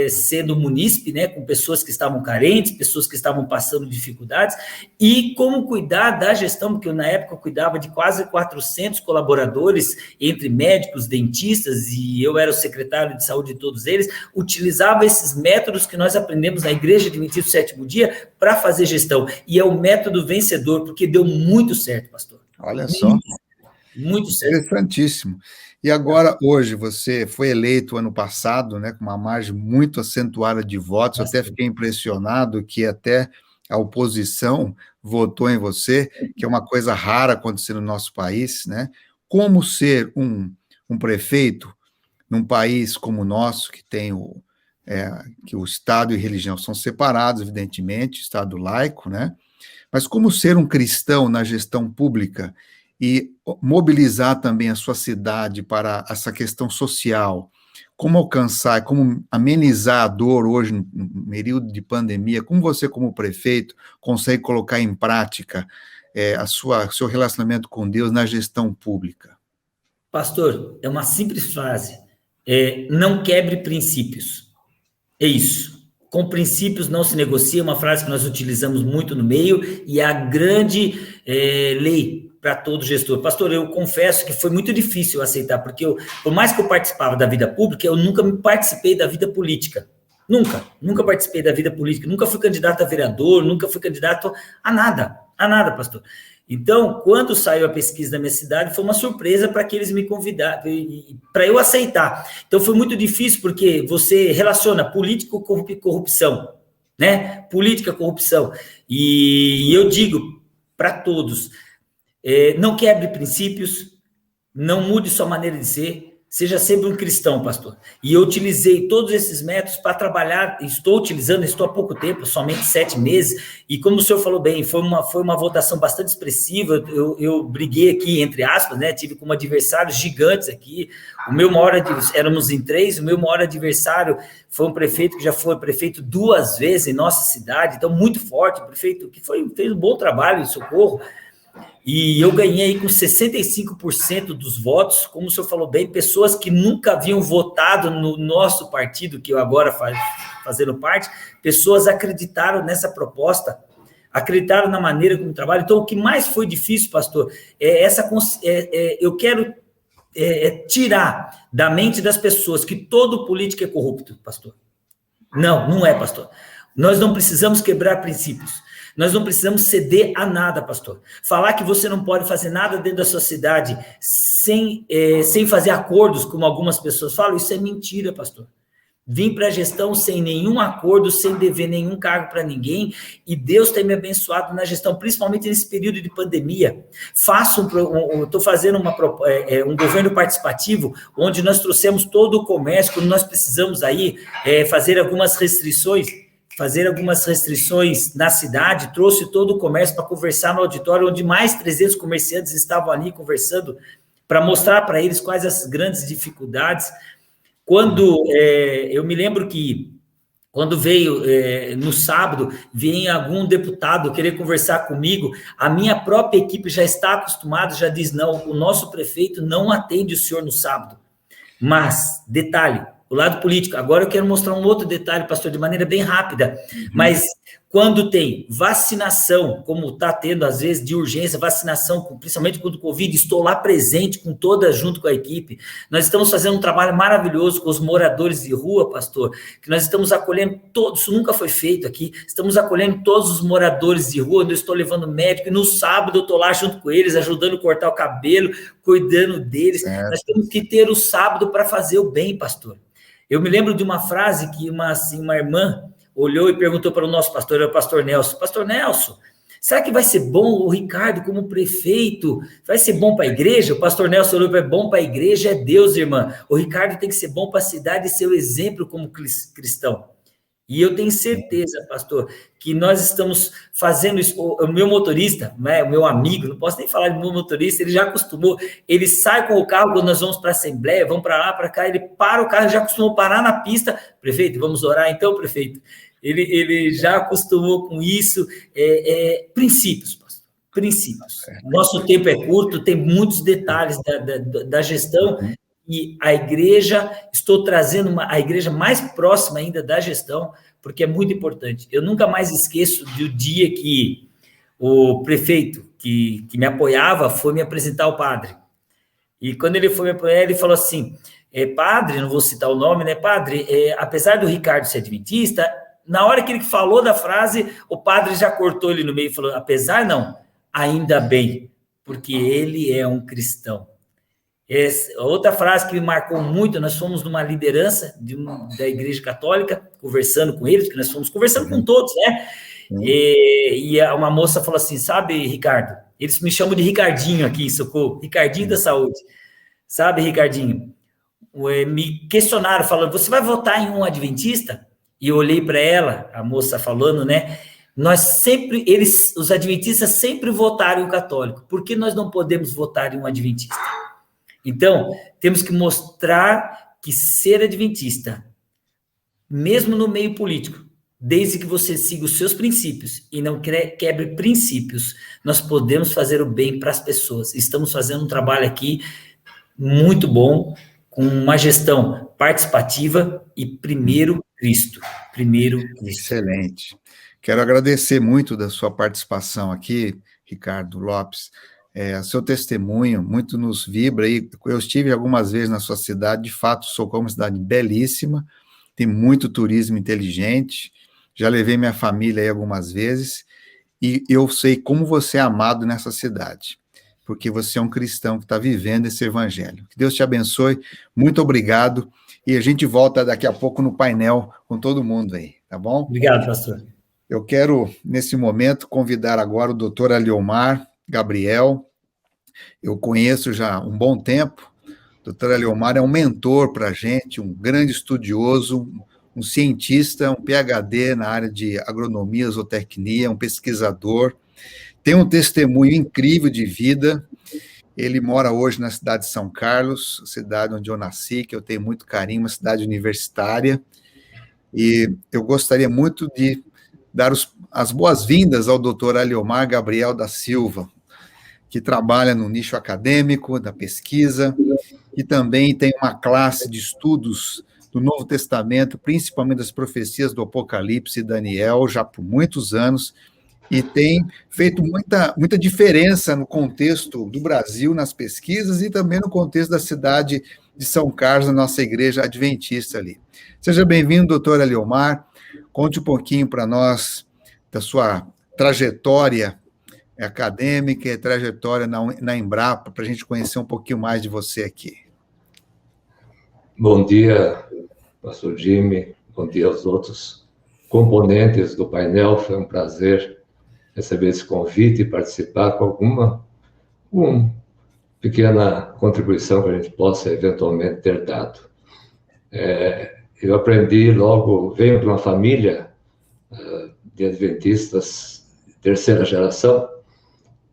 sendo munícipe, né, com pessoas que estavam carentes, pessoas que estavam passando dificuldades, e como cuidar da gestão, porque eu, na época, eu cuidava de quase 400 colaboradores, entre médicos, dentistas, e eu era o secretário de saúde de todos eles, utilizava esses métodos que nós aprendemos na Igreja Adventista do Sétimo Dia para fazer gestão, e é o método vencedor, porque deu muito certo, pastor. Olha só. Muito certo. Interessantíssimo. E agora, hoje, você foi eleito ano passado, né, com uma margem muito acentuada de votos. Eu até fiquei impressionado que até a oposição votou em você, que é uma coisa rara acontecer no nosso país, né? Como ser um prefeito num país como o nosso, que tem que o Estado e religião são separados, evidentemente, Estado laico, né? Mas como ser um cristão na gestão pública e mobilizar também a sua cidade para essa questão social, como alcançar, como amenizar a dor hoje, no período de pandemia, como você, como prefeito, consegue colocar em prática seu relacionamento com Deus na gestão pública? Pastor, é uma simples frase, não quebre princípios, é isso. Com princípios não se negocia, uma frase que nós utilizamos muito no meio, e é a grande lei para todo gestor. Pastor, eu confesso que foi muito difícil aceitar, porque por mais que eu participava da vida pública, eu nunca me participei da vida política. Nunca participei da vida política, nunca fui candidato a vereador, nunca fui candidato a nada, pastor. Então, quando saiu a pesquisa da minha cidade, foi uma surpresa para que eles me convidaram, para eu aceitar. Então, foi muito difícil, porque você relaciona político com corrupção, né? Política, corrupção. E eu digo para todos, não quebre princípios, não mude sua maneira de ser, seja sempre um cristão, pastor. E eu utilizei todos esses métodos para trabalhar, estou há pouco tempo, somente 7 meses, e como o senhor falou bem, foi uma votação bastante expressiva, eu briguei aqui, entre aspas, né, tive como adversários gigantes aqui, éramos em 3, o meu maior adversário foi um prefeito que já foi prefeito 2 vezes em nossa cidade, então muito forte, prefeito que fez um bom trabalho em Socorro, e eu ganhei aí com 65% dos votos, como o senhor falou bem, pessoas que nunca haviam votado no nosso partido, que eu agora fazendo parte, pessoas acreditaram nessa proposta, acreditaram na maneira como trabalho. Então, o que mais foi difícil, pastor, eu quero tirar da mente das pessoas que todo político é corrupto, pastor. Não é, pastor. Nós não precisamos quebrar princípios. Nós não precisamos ceder a nada, pastor. Falar que você não pode fazer nada dentro da sua cidade sem fazer acordos, como algumas pessoas falam, isso é mentira, pastor. Vim para a gestão sem nenhum acordo, sem dever nenhum cargo para ninguém, e Deus tem me abençoado na gestão, principalmente nesse período de pandemia. Estou fazendo um governo participativo, onde nós trouxemos todo o comércio, quando nós precisamos aí fazer algumas restrições na cidade, trouxe todo o comércio para conversar no auditório, onde mais 300 comerciantes estavam ali conversando, para mostrar para eles quais as grandes dificuldades. Eu me lembro que, quando veio no sábado, veio algum deputado querer conversar comigo, a minha própria equipe já está acostumada, já diz, não, o nosso prefeito não atende o senhor no sábado. Mas, detalhe, o lado político. Agora eu quero mostrar um outro detalhe, pastor, de maneira bem rápida. Mas quando tem vacinação, como está tendo às vezes de urgência, vacinação, principalmente com o Covid, estou lá presente junto com a equipe. Nós estamos fazendo um trabalho maravilhoso com os moradores de rua, pastor, que nós estamos acolhendo todos, isso nunca foi feito aqui, estamos acolhendo todos os moradores de rua, onde eu estou levando médico, e no sábado eu estou lá junto com eles, ajudando a cortar o cabelo, cuidando deles. Nós temos que ter o sábado para fazer o bem, pastor. Eu me lembro de uma frase que uma irmã olhou e perguntou para o nosso pastor, o pastor Nelson, pastor Nelson, será que vai ser bom o Ricardo como prefeito? Vai ser bom para a igreja? O pastor Nelson olhou para bom para a igreja, é Deus, irmã. O Ricardo tem que ser bom para a cidade e ser o exemplo como cristão. E eu tenho certeza, pastor, que nós estamos fazendo isso. O meu motorista, né, o meu amigo, não posso nem falar de meu motorista, ele já acostumou, ele sai com o carro quando nós vamos para a Assembleia, vamos para lá, para cá, ele para o carro, já acostumou parar na pista. Prefeito, vamos orar então, prefeito? Ele já acostumou com isso. Princípios, pastor, princípios. Nosso tempo é curto, tem muitos detalhes da gestão, e a igreja, estou trazendo a igreja mais próxima ainda da gestão, porque é muito importante. Eu nunca mais esqueço do dia que o prefeito que me apoiava foi me apresentar ao padre. E quando ele foi me apoiar, ele falou assim, padre, não vou citar o nome, né, padre, apesar do Ricardo ser adventista, na hora que ele falou da frase, o padre já cortou ele no meio e falou, apesar não, ainda bem, porque ele é um cristão. Outra frase que me marcou muito, nós fomos numa liderança da Igreja Católica, conversando com eles, porque nós fomos conversando com todos, né? E uma moça falou assim, sabe, Ricardo, eles me chamam de Ricardinho aqui em Socorro, Ricardinho da Saúde, sabe, Ricardinho? Me questionaram, falando, você vai votar em um adventista? E eu olhei para ela, a moça falando, né? Os adventistas sempre votaram em um católico, por que nós não podemos votar em um adventista? Então, temos que mostrar que ser adventista, mesmo no meio político, desde que você siga os seus princípios e não quebre princípios, nós podemos fazer o bem para as pessoas. Estamos fazendo um trabalho aqui muito bom, com uma gestão participativa e primeiro Cristo. Excelente. Quero agradecer muito da sua participação aqui, Ricardo Lopes. Seu testemunho muito nos vibra. Eu estive algumas vezes na sua cidade, de fato, Socorro é uma cidade belíssima, tem muito turismo inteligente, já levei minha família aí algumas vezes, e eu sei como você é amado nessa cidade, porque você é um cristão que está vivendo esse evangelho. Que Deus te abençoe, muito obrigado, e a gente volta daqui a pouco no painel com todo mundo aí. tá bom? Obrigado, pastor. Eu quero, nesse momento, convidar agora o doutor Aliomar Gabriel. Eu conheço já há um bom tempo. O doutor Aliomar é um mentor para a gente, um grande estudioso, um cientista, um PhD na área de agronomia, zootecnia, um pesquisador. Tem um testemunho incrível de vida. Ele mora hoje na cidade de São Carlos, cidade onde eu nasci, que eu tenho muito carinho, uma cidade universitária. E eu gostaria muito de dar as boas-vindas ao doutor Aliomar Gabriel da Silva, que trabalha no nicho acadêmico, da pesquisa, e também tem uma classe de estudos do Novo Testamento, principalmente das profecias do Apocalipse e Daniel, já por muitos anos, e tem feito muita diferença no contexto do Brasil, nas pesquisas, e também no contexto da cidade de São Carlos, na nossa igreja adventista ali. Seja bem-vindo, doutor Aliomar. Conte um pouquinho para nós da sua trajetória acadêmica e trajetória na Embrapa, para a gente conhecer um pouquinho mais de você aqui. Bom dia, pastor Jimmy. Bom dia aos outros componentes do painel. Foi um prazer receber esse convite e participar com alguma pequena contribuição que a gente possa eventualmente ter dado. Eu aprendi logo, venho de uma família de adventistas de terceira geração,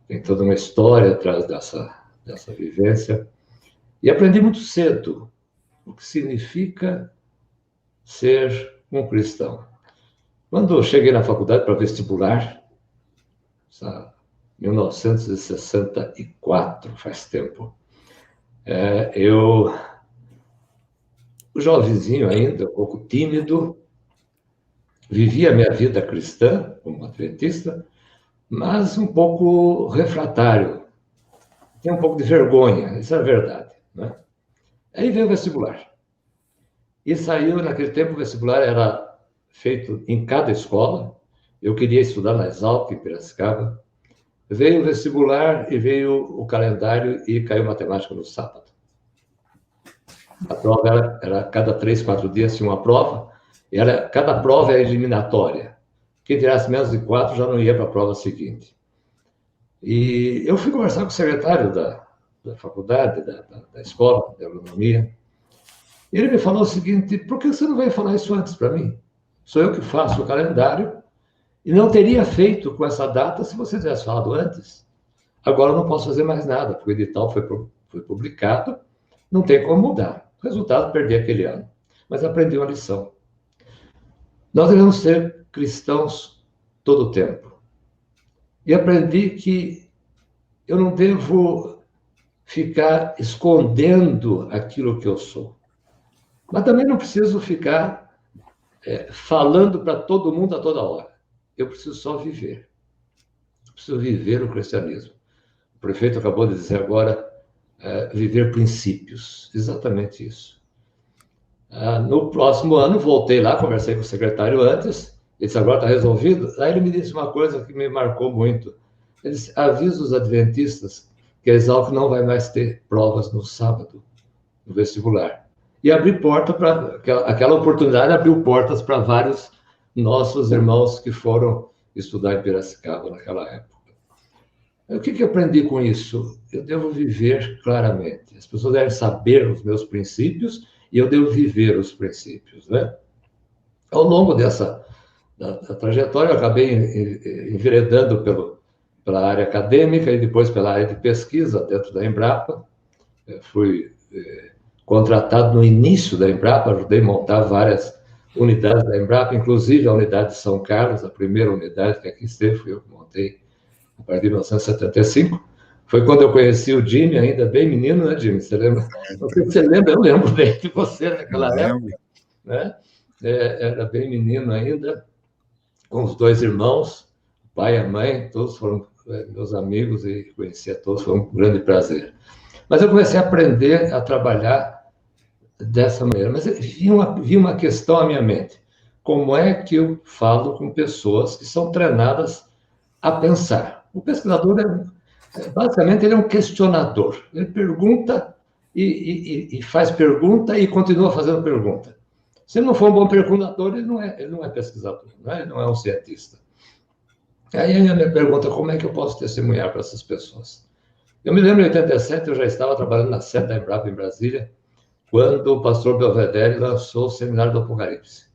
tem toda uma história atrás dessa vivência, e aprendi muito cedo o que significa ser um cristão. Quando eu cheguei na faculdade para vestibular, 1964, faz tempo, eu, jovenzinho ainda, um pouco tímido, vivia a minha vida cristã, como adventista, mas um pouco refratário. Tinha um pouco de vergonha, isso é verdade, né? Aí veio o vestibular. E saiu, naquele tempo, o vestibular era feito em cada escola. Eu queria estudar na Exalc, em Piracicaba. Veio o vestibular e veio o calendário e caiu matemática no sábado. A prova era cada 3, 4 dias tinha uma prova, e cada prova é eliminatória. Quem tirasse menos de 4 já não ia para a prova seguinte. E eu fui conversar com o secretário da faculdade, da escola de agronomia, e ele me falou o seguinte: por que você não veio falar isso antes para mim? Sou eu que faço o calendário, e não teria feito com essa data se você tivesse falado antes. Agora eu não posso fazer mais nada, porque o edital foi publicado, não tem como mudar. Resultado, perdi aquele ano. Mas aprendi uma lição. Nós devemos ser cristãos todo o tempo. E aprendi que eu não devo ficar escondendo aquilo que eu sou. Mas também não preciso ficar falando para todo mundo a toda hora. Eu preciso só viver. Eu preciso viver o cristianismo. O prefeito acabou de dizer agora, viver princípios. Exatamente isso. No próximo ano, voltei lá, conversei com o secretário antes, ele disse: agora está resolvido. Aí ele me disse uma coisa que me marcou muito. Ele disse: avisa os adventistas que a Exalc não vai mais ter provas no sábado, no vestibular. E abri porta para... Aquela oportunidade abriu portas para vários nossos irmãos que foram estudar em Piracicaba naquela época. O que eu aprendi com isso? Eu devo viver claramente. As pessoas devem saber os meus princípios e eu devo viver os princípios, né? Ao longo da trajetória, eu acabei enveredando pela área acadêmica e depois pela área de pesquisa dentro da Embrapa. Fui contratado no início da Embrapa, ajudei a montar várias unidades da Embrapa, inclusive a unidade de São Carlos, a primeira unidade que aqui esteve, fui eu que montei a partir de 1975. Foi quando eu conheci o Jimmy, ainda bem menino, né, Jimmy? Você lembra? Não sei se você lembra, eu lembro bem de você naquela época, né? Era bem menino ainda, com os 2 irmãos, o pai e a mãe, todos foram meus amigos e conheci a todos, foi um grande prazer. Mas eu comecei a aprender a trabalhar dessa maneira. Mas vi uma questão à minha mente. Como é que eu falo com pessoas que são treinadas a pensar? O pesquisador, basicamente, ele é um questionador. Ele pergunta e faz pergunta e continua fazendo pergunta. Se ele não for um bom pergunador, ele não é pesquisador, né? Ele não é um cientista. Aí a minha pergunta, como é que eu posso testemunhar para essas pessoas? Eu me lembro, em 87, eu já estava trabalhando na sede da Embrapa, em Brasília, quando o pastor Belvedere lançou o Seminário do Apocalipse,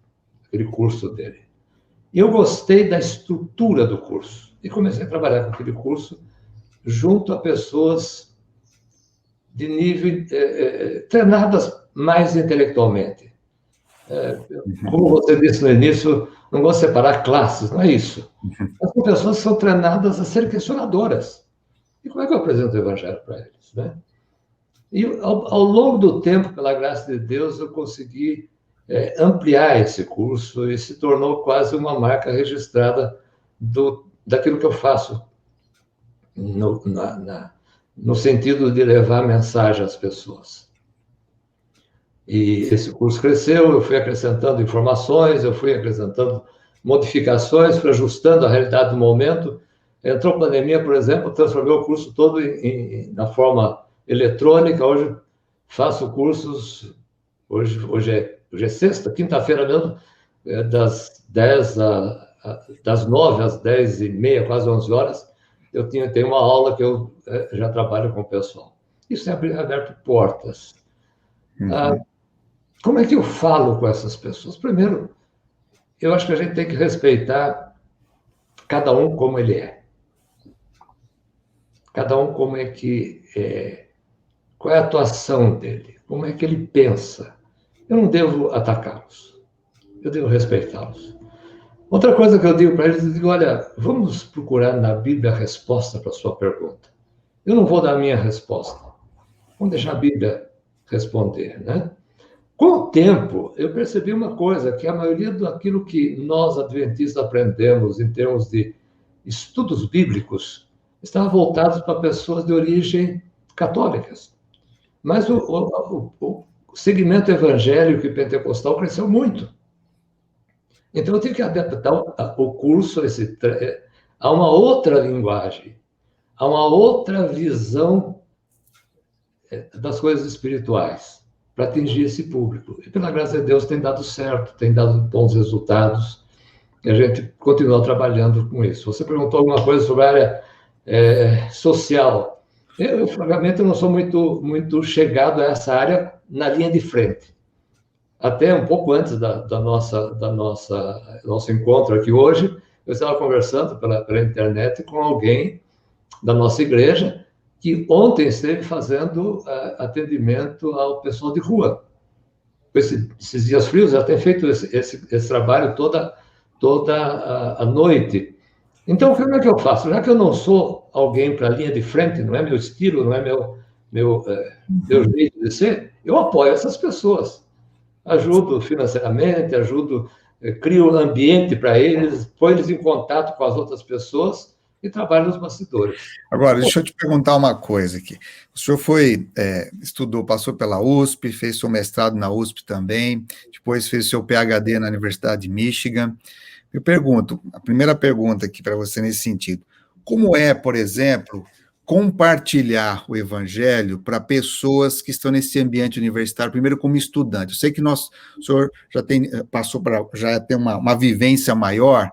aquele curso dele. E eu gostei da estrutura do curso. E comecei a trabalhar com aquele curso junto a pessoas de nível treinadas mais intelectualmente. Como você disse no início, não vou separar classes, não é isso. Mas são pessoas que são treinadas a ser questionadoras. E como é que eu apresento o evangelho para eles, né? E ao longo do tempo, pela graça de Deus, eu consegui ampliar esse curso e se tornou quase uma marca registrada daquilo que eu faço no sentido de levar mensagem às pessoas. E esse curso cresceu, eu fui acrescentando informações, eu fui acrescentando modificações, fui ajustando a realidade do momento. Entrou a pandemia, por exemplo, transformei o curso todo na forma eletrônica. Hoje faço cursos, hoje é sexta, quinta-feira mesmo, das 9 às 10h30, quase 11 horas, eu tenho uma aula que eu já trabalho com o pessoal. Isso tem aberto portas. Como é que eu falo com essas pessoas? Primeiro, eu acho que a gente tem que respeitar cada um como ele é. Cada um como é que qual é a atuação dele, como é que ele pensa. Eu não devo atacá-los, eu devo respeitá-los. Outra coisa que eu digo para eles, eu digo, olha, vamos procurar na Bíblia a resposta para a sua pergunta. Eu não vou dar a minha resposta. Vamos deixar a Bíblia responder, né? Com o tempo, eu percebi uma coisa, que a maioria daquilo que nós, adventistas, aprendemos em termos de estudos bíblicos, estava voltado para pessoas de origem católicas. Mas o segmento evangélico e pentecostal cresceu muito. Então, eu tive que adaptar o curso a uma outra linguagem, a uma outra visão das coisas espirituais, para atingir esse público. E, pela graça de Deus, tem dado certo, tem dado bons resultados, e a gente continua trabalhando com isso. Você perguntou alguma coisa sobre a área social. Eu, francamente, não sou muito chegado a essa área na linha de frente. Até um pouco antes do nosso encontro aqui hoje, eu estava conversando pela internet com alguém da nossa igreja, que ontem esteve fazendo atendimento ao pessoal de rua. Esses dias frios, ela tem feito esse trabalho toda a noite. Então, como é que eu faço? Já que eu não sou alguém para a linha de frente, não é meu estilo, não é meu jeito de ser, eu apoio essas pessoas. Ajudo financeiramente, crio um ambiente para eles, põe eles em contato com as outras pessoas e trabalho nos bastidores. Agora, deixa eu te perguntar uma coisa aqui. O senhor estudou, passou pela USP, fez seu mestrado na USP também, depois fez seu PhD na Universidade de Michigan. Eu pergunto, a primeira pergunta aqui para você nesse sentido, como é, por exemplo, compartilhar o evangelho para pessoas que estão nesse ambiente universitário, primeiro como estudante? Eu sei que o senhor já tem uma vivência maior,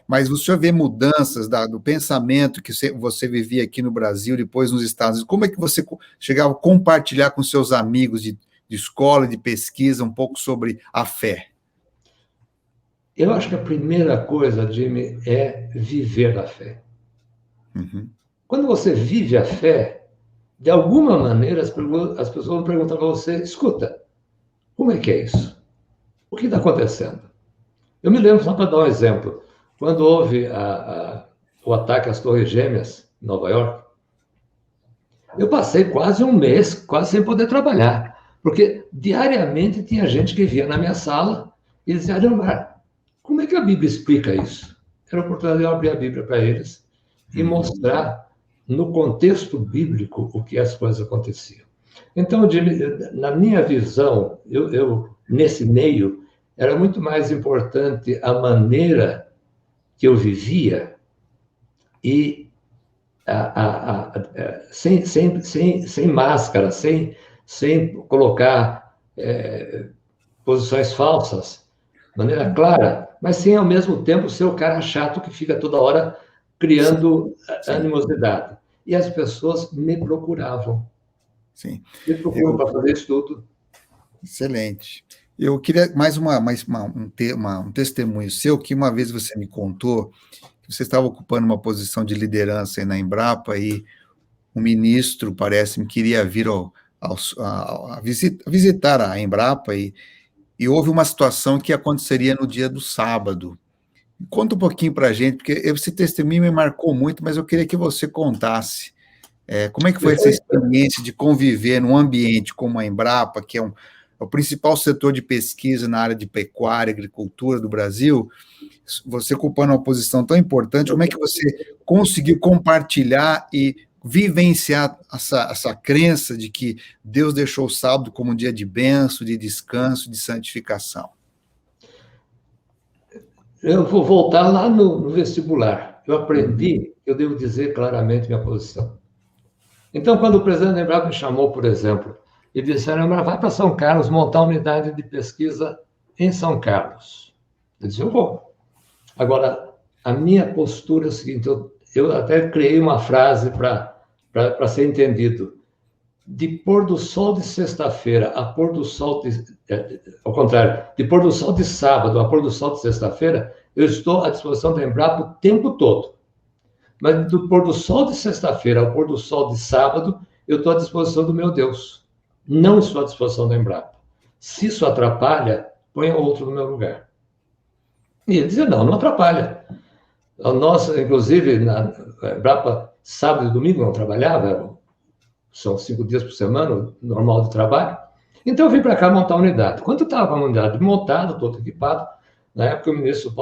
mas o senhor vê mudanças do pensamento que você vivia aqui no Brasil, depois nos Estados Unidos. Como é que você chegava a compartilhar com seus amigos de escola, de pesquisa, um pouco sobre a fé? Eu acho que a primeira coisa, Jimmy, é viver a fé. Uhum. Quando você vive a fé, de alguma maneira as pessoas vão perguntar para você, escuta, como é que é isso? O que está acontecendo? Eu me lembro, só para dar um exemplo, quando houve o ataque às Torres Gêmeas, em Nova York, eu passei quase um mês, quase sem poder trabalhar, porque diariamente tinha gente que via na minha sala e dizia, Ademar, como é que a Bíblia explica isso? Era a oportunidade de eu abrir a Bíblia para eles e mostrar no contexto bíblico o que as coisas aconteciam. Então, na minha visão, eu nesse meio, era muito mais importante a maneira que eu vivia e sem máscara, sem colocar posições falsas, de maneira clara, mas sem, ao mesmo tempo, ser o cara chato que fica toda hora criando animosidade. E as pessoas me procuravam. Sim. Me procuram para fazer isso tudo. Excelente. Eu queria um testemunho seu, que uma vez você me contou que você estava ocupando uma posição de liderança aí na Embrapa e o ministro, parece-me, queria vir visitar a Embrapa e houve uma situação que aconteceria no dia do sábado. Conta um pouquinho para a gente, porque esse testemunho me marcou muito, mas eu queria que você contasse como é que foi essa experiência de conviver num ambiente como a Embrapa, que é o principal setor de pesquisa na área de pecuária e agricultura do Brasil, você ocupando uma posição tão importante, como é que você conseguiu compartilhar e vivenciar essa crença de que Deus deixou o sábado como um dia de bênção, de descanso, de santificação? Eu vou voltar lá no vestibular. Eu aprendi, eu devo dizer claramente minha posição. Então, quando o presidente da Embrapa me chamou, por exemplo, e disseram, vai para São Carlos montar uma unidade de pesquisa em São Carlos. Eu disse, eu vou. Agora, a minha postura é a seguinte, eu até criei uma frase para ser entendido. De pôr do sol de sexta-feira a pôr do sol ao contrário, de pôr do sol de sábado a pôr do sol de sexta-feira, eu estou à disposição da Embrapa o tempo todo. Mas do pôr do sol de sexta-feira ao pôr do sol de sábado, eu estou à disposição do meu Deus. Não estou à disposição da Embrapa. Se isso atrapalha, ponha outro no meu lugar. E ele dizia, não atrapalha. A nossa, inclusive, na Embrapa, sábado e domingo não trabalhava, são 5 dias por semana, normal de trabalho. Então, eu vim para cá montar a unidade. Quando eu estava com a unidade montada, todo equipado, na época o ministro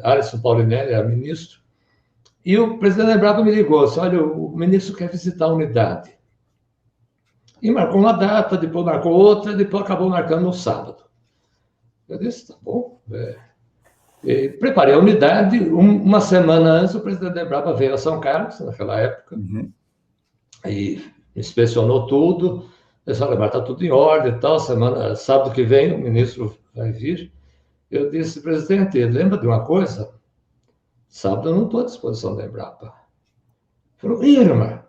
Alisson Paulinelli era ministro, e o presidente da Embrapa me ligou, disse, olha, o ministro quer visitar a unidade. E marcou uma data, depois marcou outra, depois acabou marcando no sábado. Eu disse, tá bom. E preparei a unidade, uma semana antes, o presidente da Embrapa veio a São Carlos, naquela época, e inspecionou tudo, disse, olha, está tudo em ordem e tal, sábado que vem o ministro vai vir. Eu disse, presidente, lembra de uma coisa? Sábado eu não estou à disposição da Embrapa. Ele falou, Irma,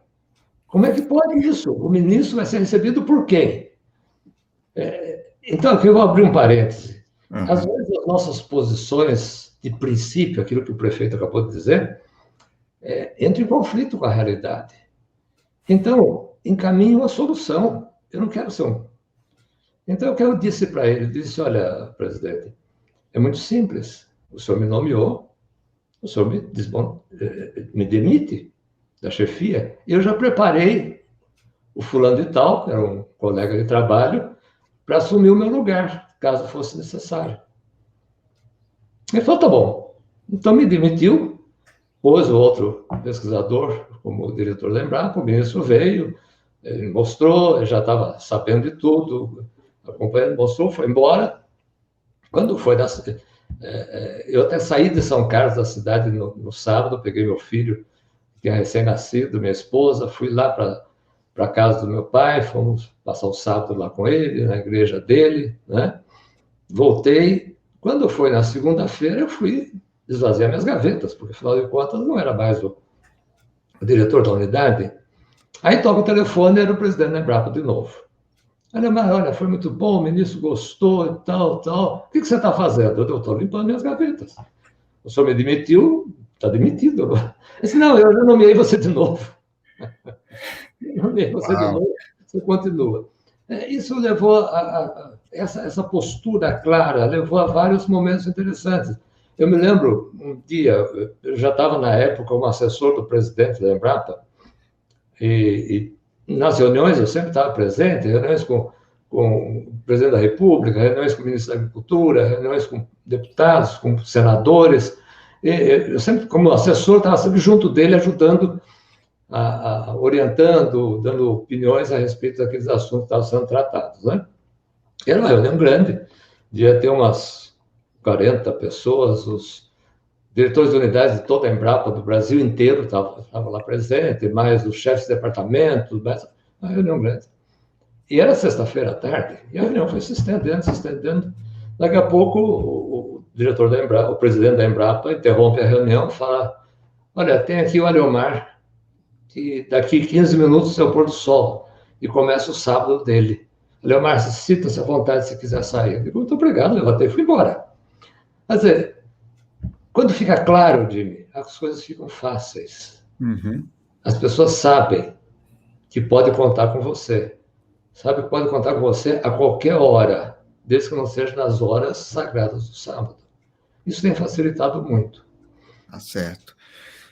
como é que pode isso? O ministro vai ser recebido por quem? Então, aqui eu vou abrir um parêntese. Às vezes, as nossas posições de princípio, aquilo que o prefeito acabou de dizer, entram em conflito com a realidade. Então, encaminhe uma solução. Eu não quero ser um... Então, o que eu disse para ele? Eu disse, olha, presidente, é muito simples. O senhor me nomeou, o senhor me demite da chefia. Eu já preparei o fulano de tal, que era um colega de trabalho, para assumir o meu lugar, caso fosse necessário. Ele falou, tá bom. Então me demitiu, pôs o outro pesquisador como diretor da Embrapa, o ministro veio, ele mostrou, ele já estava sabendo de tudo, acompanhando, mostrou, foi embora. Quando foi eu até saí de São Carlos, da cidade, no sábado, peguei meu filho, que tinha recém-nascido, minha esposa, fui lá para a casa do meu pai, fomos passar o sábado lá com ele, na igreja dele, né? Voltei. Quando foi na segunda-feira, eu fui esvaziar minhas gavetas, porque, afinal de contas, não era mais o diretor da unidade. Aí toca o telefone, era o presidente da Embrapa de novo. Olha, foi muito bom, o ministro gostou e tal. O que você está fazendo? Eu estou limpando minhas gavetas. O senhor me demitiu, está demitido. Eu disse, não, eu já nomeei você de novo. Você continua. Isso levou essa postura clara, levou a vários momentos interessantes. Eu me lembro, um dia, eu já estava na época como assessor do presidente da Embrapa, e nas reuniões eu sempre estava presente, reuniões com o presidente da República, reuniões com o ministro da Agricultura, reuniões com deputados, com senadores. Eu sempre, como assessor, estava sempre junto dele, ajudando, orientando, dando opiniões a respeito daqueles assuntos que estavam sendo tratados, né? Era uma reunião grande, devia ter umas 40 pessoas, os diretores de unidades de toda a Embrapa do Brasil inteiro estavam lá presentes, mais os chefes de departamento, uma reunião grande. E era sexta-feira à tarde, e a reunião foi se estendendo, Daqui a pouco, o diretor da Embrapa, o presidente da Embrapa, interrompe a reunião e fala: olha, tem aqui o Aliomar, que daqui 15 minutos é o pôr do sol, e começa o sábado dele. Aliomar, sinta-se à vontade se quiser sair. Eu digo: muito obrigado, levantei e fui embora. Quer dizer, quando fica claro, Jimmy, as coisas ficam fáceis. Uhum. As pessoas sabem que pode contar com você. Sabe que pode contar com você a qualquer hora, desde que não seja nas horas sagradas do sábado. Isso tem facilitado muito. Tá certo.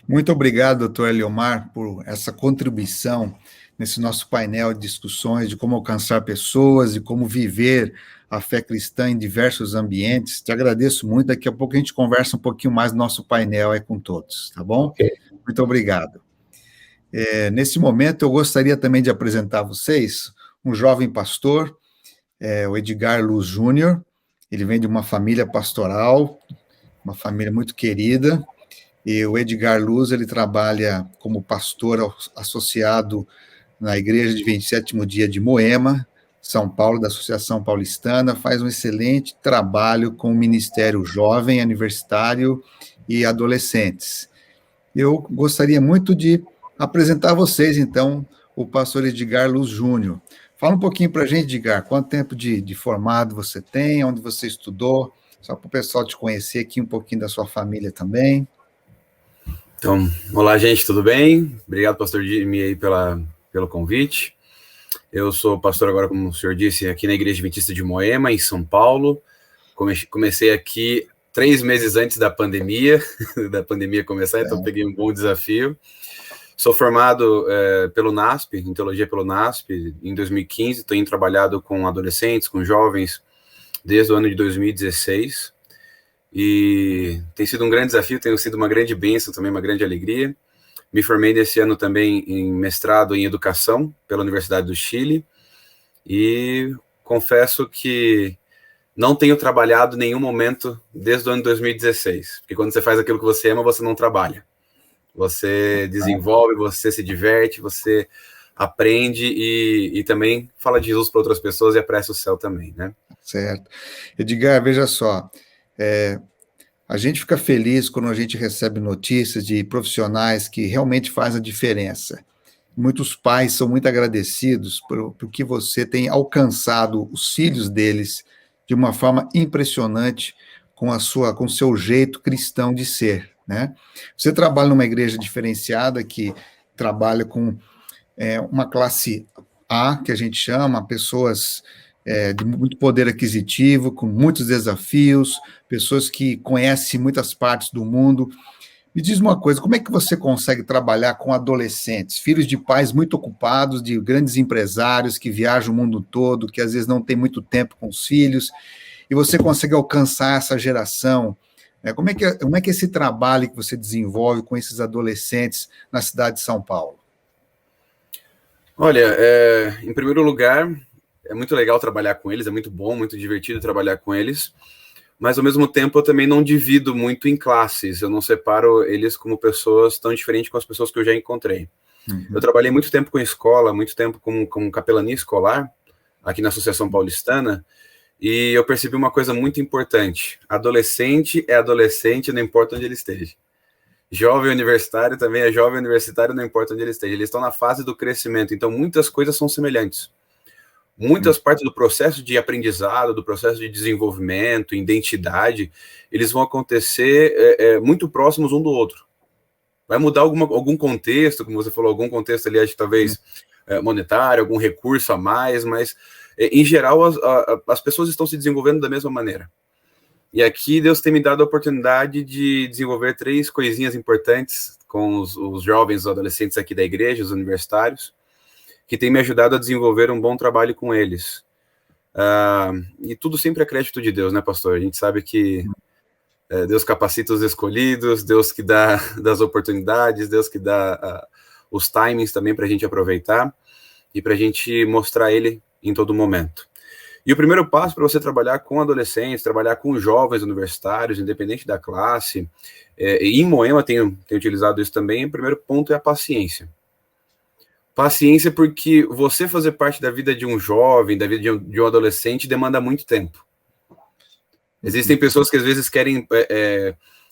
Muito obrigado, doutor Eliomar, por essa contribuição nesse nosso painel de discussões de como alcançar pessoas e como viver a fé cristã em diversos ambientes. Te agradeço muito. Daqui a pouco a gente conversa um pouquinho mais no nosso painel aí com todos, tá bom? Okay. Muito obrigado. Nesse momento, eu gostaria também de apresentar a vocês um jovem pastor, o Edgar Luz Júnior. Ele vem de uma família pastoral, uma família muito querida, e o Edgar Luz, ele trabalha como pastor associado na Igreja de 27º Dia de Moema, São Paulo, da Associação Paulistana, faz um excelente trabalho com o Ministério Jovem, Universitário e Adolescentes. Eu gostaria muito de apresentar a vocês, então, o pastor Edgar Luz Júnior. Fala um pouquinho para a gente, Edgar, quanto tempo de formado você tem, onde você estudou, só para o pessoal te conhecer aqui, um pouquinho da sua família também. Então, olá, gente, tudo bem? Obrigado, pastor Jimmy, aí pelo convite. Eu sou pastor agora, como o senhor disse, aqui na Igreja Adventista de Moema, em São Paulo. Comecei aqui 3 meses antes da pandemia começar, então peguei um bom desafio. Sou formado pelo NASP, em teologia pelo NASP, em 2015. Tenho trabalhado com adolescentes, com jovens, desde o ano de 2016. E tem sido um grande desafio, tem sido uma grande bênção também, uma grande alegria. Me formei nesse ano também em mestrado em educação pela Universidade do Chile. E confesso que não tenho trabalhado em nenhum momento desde o ano de 2016. Porque quando você faz aquilo que você ama, você não trabalha. Você desenvolve, você se diverte, você aprende e também fala de Jesus para outras pessoas e apressa o céu também, né? Certo. Edgar, veja só, a gente fica feliz quando a gente recebe notícias de profissionais que realmente fazem a diferença. Muitos pais são muito agradecidos por que você tem alcançado os filhos deles de uma forma impressionante com o seu jeito cristão de ser, né? Você trabalha numa igreja diferenciada que trabalha com uma classe A, que a gente chama, pessoas de muito poder aquisitivo, com muitos desafios, pessoas que conhecem muitas partes do mundo. Me diz uma coisa, como é que você consegue trabalhar com adolescentes, filhos de pais muito ocupados, de grandes empresários que viajam o mundo todo, que às vezes não tem muito tempo com os filhos, e você consegue alcançar essa geração? Como é que é esse trabalho que você desenvolve com esses adolescentes na cidade de São Paulo? Olha, em primeiro lugar, é muito legal trabalhar com eles, é muito bom, muito divertido trabalhar com eles, mas ao mesmo tempo eu também não divido muito em classes, eu não separo eles como pessoas tão diferentes com as pessoas que eu já encontrei. Uhum. Eu trabalhei muito tempo com escola, muito tempo com capelania escolar, aqui na Associação Paulistana, e eu percebi uma coisa muito importante: adolescente é adolescente, não importa onde ele esteja. Jovem universitário também é jovem universitário, não importa onde ele esteja. Eles estão na fase do crescimento, então muitas coisas são semelhantes. Muitas partes do processo de aprendizado, do processo de desenvolvimento, identidade, eles vão acontecer muito próximos um do outro. Vai mudar algum contexto, como você falou, algum contexto ali, acho que talvez monetário, algum recurso a mais, mas em geral as pessoas estão se desenvolvendo da mesma maneira. E aqui Deus tem me dado a oportunidade de desenvolver 3 coisinhas importantes com os jovens, os adolescentes aqui da igreja, os universitários, que tem me ajudado a desenvolver um bom trabalho com eles. E tudo sempre é crédito de Deus, né, pastor? A gente sabe que Deus capacita os escolhidos, Deus que dá das oportunidades, Deus que dá os timings também para a gente aproveitar e para a gente mostrar Ele em todo momento. E o primeiro passo para você trabalhar com adolescentes, trabalhar com jovens universitários, independente da classe, e em Moema tenho utilizado isso também, o primeiro ponto é a paciência. Paciência porque você fazer parte da vida de um jovem, da vida de um adolescente, demanda muito tempo. Existem pessoas que às vezes querem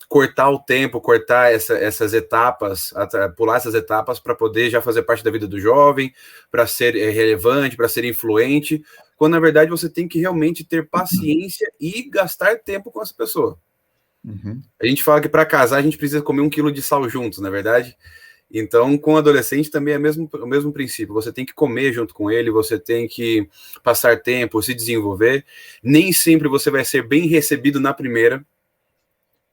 cortar o tempo, cortar essas etapas, pular essas etapas para poder já fazer parte da vida do jovem, para ser relevante, para ser influente, quando na verdade você tem que realmente ter paciência e gastar tempo com essa pessoa. Uhum. A gente fala que para casar a gente precisa comer 1 quilo de sal juntos, na é verdade? Então, com o adolescente também é o mesmo princípio. Você tem que comer junto com ele, você tem que passar tempo, se desenvolver. Nem sempre você vai ser bem recebido na primeira.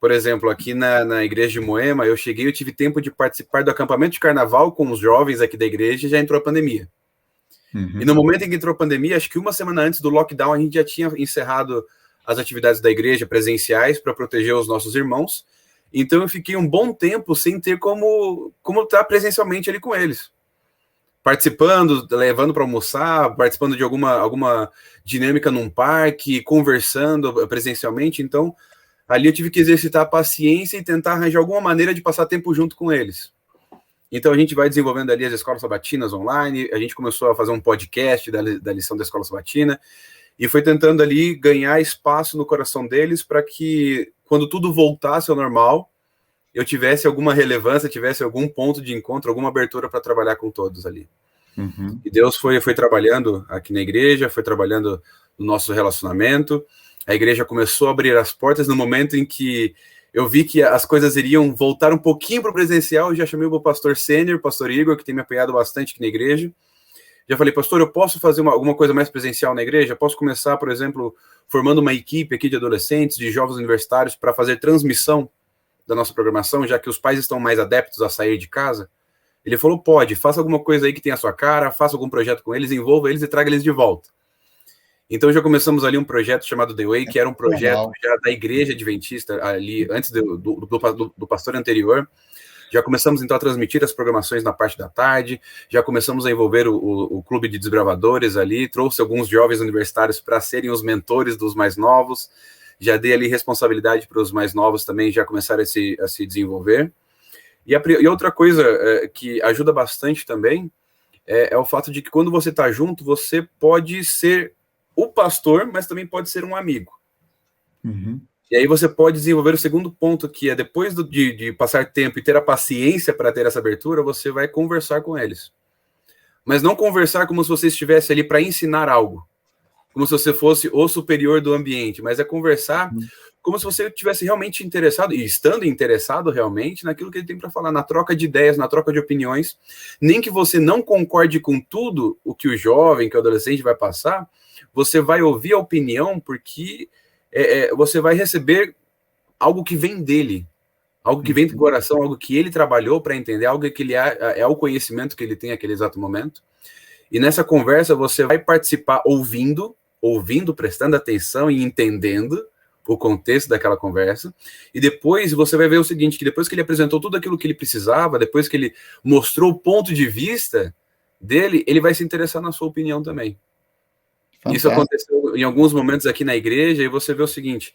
Por exemplo, aqui na igreja de Moema, eu tive tempo de participar do acampamento de carnaval com os jovens aqui da igreja e já entrou a pandemia. Uhum. E no momento em que entrou a pandemia, acho que 1 semana antes do lockdown, a gente já tinha encerrado as atividades da igreja presenciais para proteger os nossos irmãos. Então eu fiquei um bom tempo sem ter como estar presencialmente ali com eles. Participando, levando para almoçar, participando de alguma dinâmica num parque, conversando presencialmente. Então, ali eu tive que exercitar a paciência e tentar arranjar alguma maneira de passar tempo junto com eles. Então a gente vai desenvolvendo ali as escolas sabatinas online, a gente começou a fazer um podcast da lição da escola sabatina, e foi tentando ali ganhar espaço no coração deles para que, quando tudo voltasse ao normal, eu tivesse alguma relevância, tivesse algum ponto de encontro, alguma abertura para trabalhar com todos ali. Uhum. E Deus foi trabalhando aqui na igreja, foi trabalhando no nosso relacionamento. A igreja começou a abrir as portas no momento em que eu vi que as coisas iriam voltar um pouquinho para o presencial. Eu já chamei o pastor sênior, o pastor Igor, que tem me apoiado bastante aqui na igreja. Já falei, pastor, eu posso fazer alguma coisa mais presencial na igreja? Posso começar, por exemplo, formando uma equipe aqui de adolescentes, de jovens universitários, para fazer transmissão da nossa programação, já que os pais estão mais adeptos a sair de casa? Ele falou, pode, faça alguma coisa aí que tenha a sua cara, faça algum projeto com eles, envolva eles e traga eles de volta. Então já começamos ali um projeto chamado The Way, que era um projeto já da igreja adventista, ali, antes do pastor anterior. Já começamos, então, a transmitir as programações na parte da tarde, já começamos a envolver o clube de desbravadores ali, trouxe alguns jovens universitários para serem os mentores dos mais novos, já dei ali responsabilidade para os mais novos também já começarem a se desenvolver. E outra coisa que ajuda bastante também é o fato de que quando você está junto, você pode ser o pastor, mas também pode ser um amigo. Uhum. E aí você pode desenvolver o segundo ponto, que é depois de passar tempo e ter a paciência para ter essa abertura, você vai conversar com eles. Mas não conversar como se você estivesse ali para ensinar algo, como se você fosse o superior do ambiente, mas é conversar como se você estivesse realmente interessado, e estando interessado realmente naquilo que ele tem para falar, na troca de ideias, na troca de opiniões. Nem que você não concorde com tudo o que o jovem, que o adolescente vai passar, você vai ouvir a opinião porque você vai receber algo que vem dele, algo que vem do coração, algo que ele trabalhou para entender, algo que ele é o conhecimento que ele tem naquele exato momento. E nessa conversa você vai participar ouvindo, prestando atenção e entendendo o contexto daquela conversa, e depois você vai ver o seguinte, que depois que ele apresentou tudo aquilo que ele precisava, depois que ele mostrou o ponto de vista dele, ele vai se interessar na sua opinião também. Fantástico. Isso aconteceu em alguns momentos aqui na igreja, e você vê o seguinte,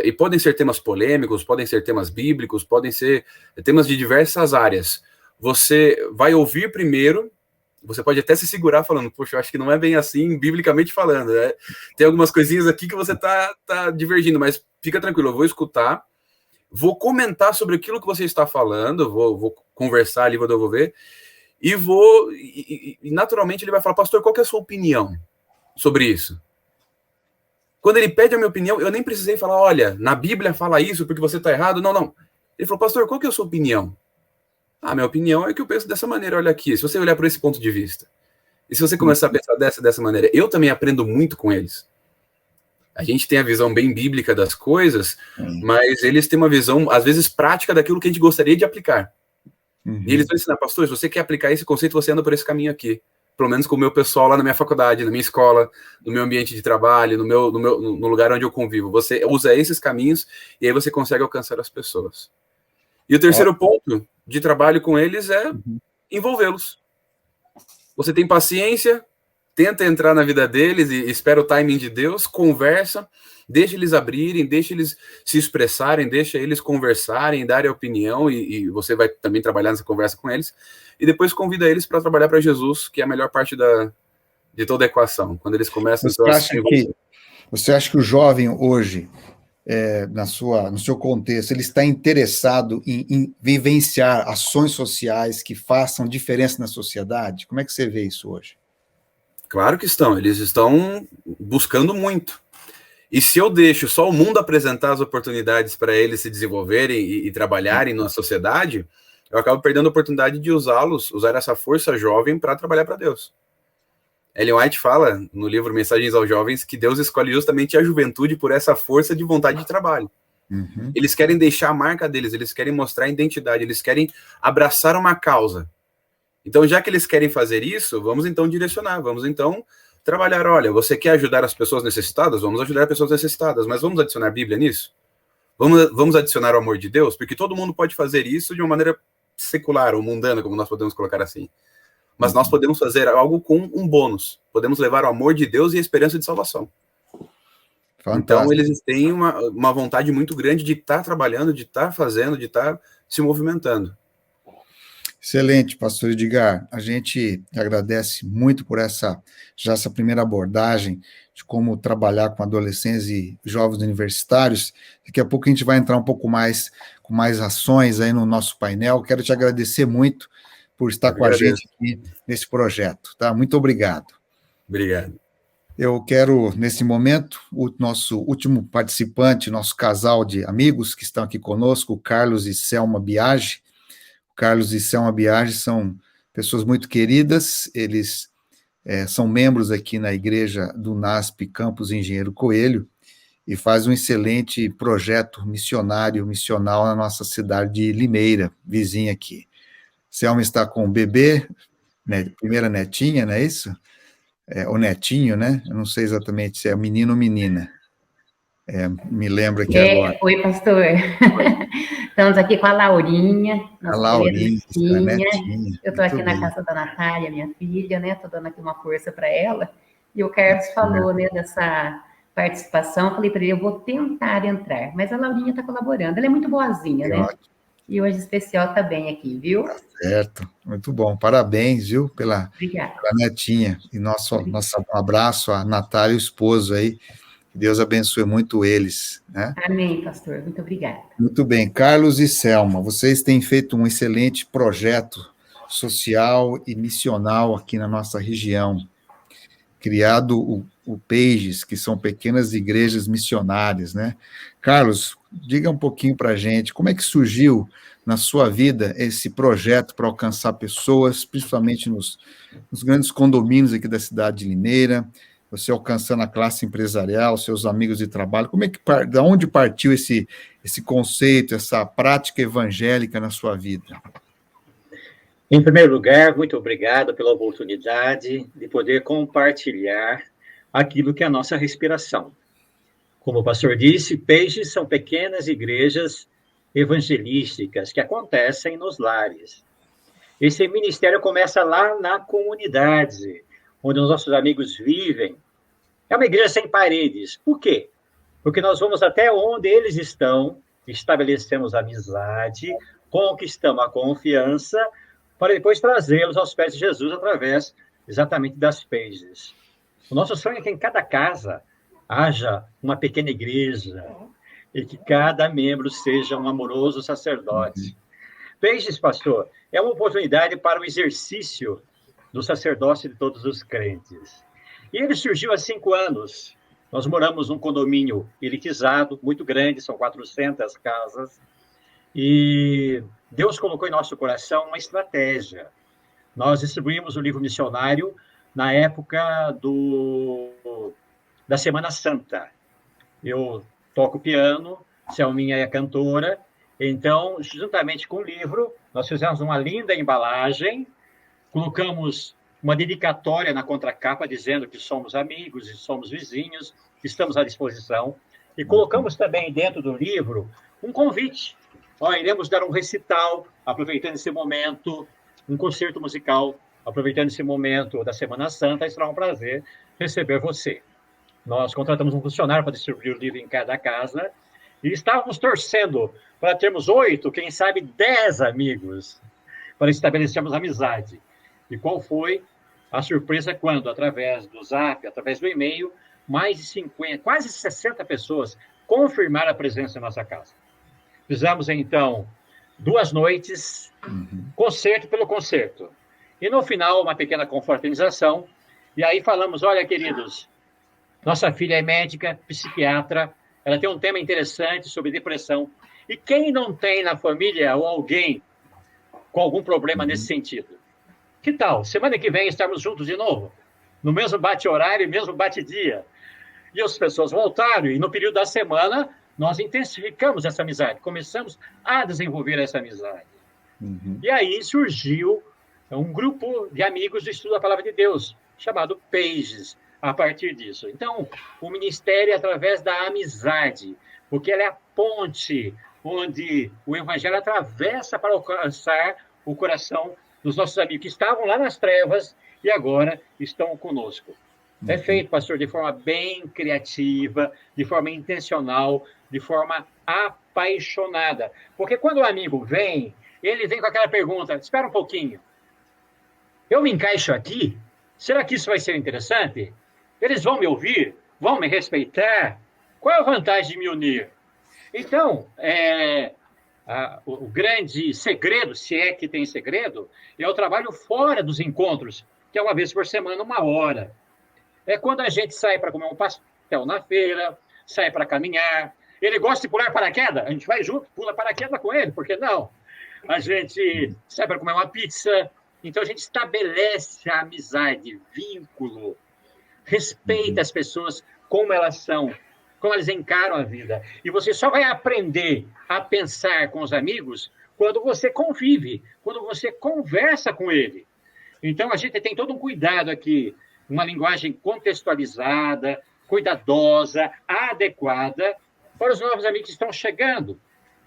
e podem ser temas polêmicos, podem ser temas bíblicos, podem ser temas de diversas áreas. Você vai ouvir primeiro, você pode até se segurar falando, poxa, eu acho que não é bem assim, biblicamente falando, né? Tem algumas coisinhas aqui que você tá divergindo, mas fica tranquilo, eu vou escutar, vou comentar sobre aquilo que você está falando, vou conversar ali, vou devolver, e naturalmente ele vai falar, pastor, qual que é a sua opinião sobre isso? Quando ele pede a minha opinião, eu nem precisei falar, olha, na Bíblia fala isso porque você está errado, não. Ele falou, pastor, qual que é a sua opinião? Minha opinião é que eu penso dessa maneira, olha aqui, se você olhar por esse ponto de vista, e se você começar a pensar dessa maneira, eu também aprendo muito com eles. A gente tem a visão bem bíblica das coisas, mas eles têm uma visão, às vezes, prática daquilo que a gente gostaria de aplicar. E eles vão ensinar, pastor, se você quer aplicar esse conceito, você anda por esse caminho aqui. Pelo menos com o meu pessoal lá na minha faculdade, na minha escola, no meu ambiente de trabalho, no lugar onde eu convivo. Você usa esses caminhos e aí você consegue alcançar as pessoas. E o terceiro ponto de trabalho com eles é envolvê-los. Você tem paciência, tenta entrar na vida deles e espera o timing de Deus, conversa, deixa eles abrirem, deixa eles se expressarem, deixa eles conversarem, darem opinião, e você vai também trabalhar nessa conversa com eles, e depois convida eles para trabalhar para Jesus, que é a melhor parte de toda a equação. Quando eles começam... Você acha Você acha que o jovem hoje, no seu contexto, ele está interessado em vivenciar ações sociais que façam diferença na sociedade? Como é que você vê isso hoje? Claro que estão, eles estão buscando muito. E se eu deixo só o mundo apresentar as oportunidades para eles se desenvolverem e trabalharem na sociedade, eu acabo perdendo a oportunidade de usar essa força jovem para trabalhar para Deus. Ellen White fala no livro Mensagens aos Jovens que Deus escolhe justamente a juventude por essa força de vontade de trabalho. Uhum. Eles querem deixar a marca deles, eles querem mostrar a identidade, eles querem abraçar uma causa. Então, já que eles querem fazer isso, vamos então direcionar, vamos então trabalhar. Olha, você quer ajudar as pessoas necessitadas? Vamos ajudar as pessoas necessitadas, mas vamos adicionar a Bíblia nisso? Vamos adicionar o amor de Deus? Porque todo mundo pode fazer isso de uma maneira secular ou mundana, como nós podemos colocar assim. Mas nós podemos fazer algo com um bônus. Podemos levar o amor de Deus e a esperança de salvação. Fantástico. Então, eles têm uma vontade muito grande de estar trabalhando, de estar fazendo, de estar se movimentando. Excelente, pastor Edgar. A gente agradece muito por essa primeira abordagem de como trabalhar com adolescentes e jovens universitários. Daqui a pouco a gente vai entrar um pouco mais com mais ações aí no nosso painel. Quero te agradecer muito por estar com a gente aqui nesse projeto, tá? Muito obrigado. Obrigado. Eu quero, nesse momento, o nosso último participante, nosso casal de amigos que estão aqui conosco, Carlos e Selma Biagi. Carlos e Selma Biagi são pessoas muito queridas, eles são membros aqui na igreja do NASP Campus Engenheiro Coelho e fazem um excelente projeto missional na nossa cidade de Limeira, vizinha aqui. Selma está com o bebê, né, primeira netinha, não é isso? O netinho, né? Eu não sei exatamente se é menino ou menina. Me lembro aqui agora. Oi, pastor. Estamos aqui com a Laurinha. A Laurinha, netinha. Eu estou aqui na casa da Natália, minha filha, né? Estou dando aqui uma força para ela. E o Carlos falou, né, dessa participação. Eu falei para ele, eu vou tentar entrar. Mas a Laurinha está colaborando. Ela é muito boazinha, né? Ótimo. E hoje especial está bem aqui, viu? Tá certo, muito bom. Parabéns, viu, pela netinha. E nosso abraço a Natália e o esposo aí. Que Deus abençoe muito eles, né? Amém, pastor. Muito obrigada. Muito bem. Carlos e Selma, vocês têm feito um excelente projeto social e missional aqui na nossa região. Criado o PAGES, que são pequenas igrejas missionárias, né? Carlos, diga um pouquinho para a gente, como é que surgiu na sua vida esse projeto para alcançar pessoas, principalmente nos grandes condomínios aqui da cidade de Limeira, você alcançando a classe empresarial, seus amigos de trabalho, de onde partiu esse conceito, essa prática evangélica na sua vida? Em primeiro lugar, muito obrigado pela oportunidade de poder compartilhar aquilo que é a nossa respiração. Como o pastor disse, PAGES são pequenas igrejas evangelísticas que acontecem nos lares. Esse ministério começa lá na comunidade, onde os nossos amigos vivem. É uma igreja sem paredes. Por quê? Porque nós vamos até onde eles estão, estabelecemos amizade, conquistamos a confiança, para depois trazê-los aos pés de Jesus através exatamente das PAGES. O nosso sonho é que em cada casa haja uma pequena igreja e que cada membro seja um amoroso sacerdote. PAGES, pastor, é uma oportunidade para o exercício do sacerdócio de todos os crentes. E ele surgiu há 5 anos. Nós moramos num condomínio elitizado, muito grande, são 400 casas, e Deus colocou em nosso coração uma estratégia. Nós distribuímos o livro missionário na época da Semana Santa. Eu toco piano, Selminha é cantora, então, juntamente com o livro, nós fizemos uma linda embalagem, colocamos uma dedicatória na contracapa, dizendo que somos amigos e somos vizinhos, estamos à disposição, e colocamos também dentro do livro um convite. Iremos dar um recital, aproveitando esse momento, um concerto musical, aproveitando esse momento da Semana Santa, será um prazer receber você. Nós contratamos um funcionário para distribuir o livro em cada casa, e estávamos torcendo para termos 8, quem sabe 10 amigos, para estabelecermos amizade. E qual foi a surpresa quando, através do Zap, através do e-mail, mais de 50, quase 60 pessoas confirmaram a presença em nossa casa. Fizemos, então, 2 noites, concerto pelo concerto. E, no final, uma pequena confraternização. E aí falamos, olha, queridos, nossa filha é médica, psiquiatra, ela tem um tema interessante sobre depressão. E quem não tem na família ou alguém com algum problema nesse sentido? Que tal? Semana que vem estarmos juntos de novo? No mesmo bate-horário, mesmo bate-dia. E as pessoas voltaram, e no período da semana, nós intensificamos essa amizade, começamos a desenvolver essa amizade. E aí surgiu um grupo de amigos do estudo da Palavra de Deus, chamado Pages, a partir disso. Então, o ministério é através da amizade, porque ela é a ponte onde o evangelho atravessa para alcançar o coração dos nossos amigos que estavam lá nas trevas e agora estão conosco. É feito, pastor, de forma bem criativa, de forma intencional, de forma apaixonada. Porque quando o amigo vem, ele vem com aquela pergunta, espera um pouquinho, eu me encaixo aqui? Será que isso vai ser interessante? Eles vão me ouvir? Vão me respeitar? Qual é a vantagem de me unir? Então, o grande segredo, se é que tem segredo, é o trabalho fora dos encontros, que é uma vez por semana, 1 hora. É quando a gente sai para comer um pastel na feira, sai para caminhar. Ele gosta de pular paraquedas, a gente vai junto, pula paraquedas com ele, por que não? A gente sai para comer uma pizza. Então, a gente estabelece a amizade, vínculo, respeita as pessoas como elas são, como elas encaram a vida. E você só vai aprender a pensar com os amigos quando você convive, quando você conversa com ele. Então, a gente tem todo um cuidado aqui, uma linguagem contextualizada, cuidadosa, adequada para os novos amigos que estão chegando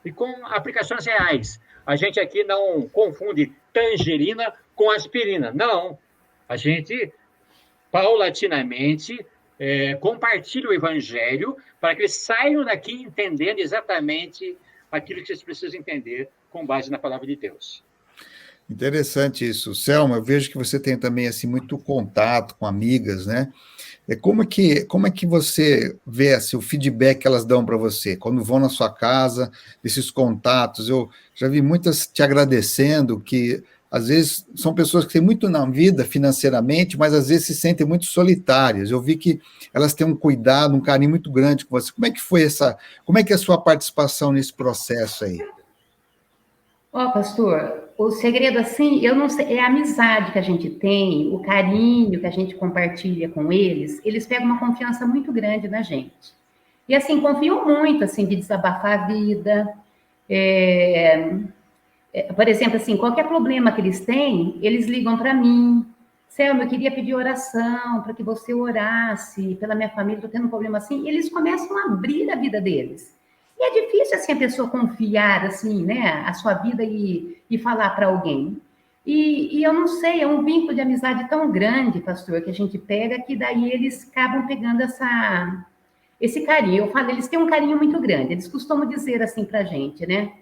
e com aplicações reais. A gente aqui não confunde tangerina com aspirina. Não. A gente, paulatinamente, compartilha o evangelho para que eles saiam daqui entendendo exatamente aquilo que eles precisam entender com base na palavra de Deus. Interessante isso. Selma, eu vejo que você tem também assim, muito contato com amigas, né? Como é que você vê assim, o feedback que elas dão para você quando vão na sua casa, esses contatos? Eu já vi muitas te agradecendo, que às vezes são pessoas que têm muito na vida financeiramente, mas às vezes se sentem muito solitárias. Eu vi que elas têm um cuidado, um carinho muito grande com você. Como é que é a sua participação nesse processo aí? Pastor, o segredo, assim, eu não sei, é a amizade que a gente tem, o carinho que a gente compartilha com eles pegam uma confiança muito grande na gente. E, assim, confiam muito, assim, de desabafar a vida. Por exemplo, assim, qualquer problema que eles têm, eles ligam para mim. Selma, eu queria pedir oração para que você orasse pela minha família, estou tendo um problema assim. E eles começam a abrir a vida deles. E é difícil, assim, a pessoa confiar, assim, né, a sua vida e falar para alguém. E eu não sei, é um vínculo de amizade tão grande, pastor, que a gente pega, que daí eles acabam pegando esse carinho. Eu falo, eles têm um carinho muito grande. Eles costumam dizer assim para a gente, né?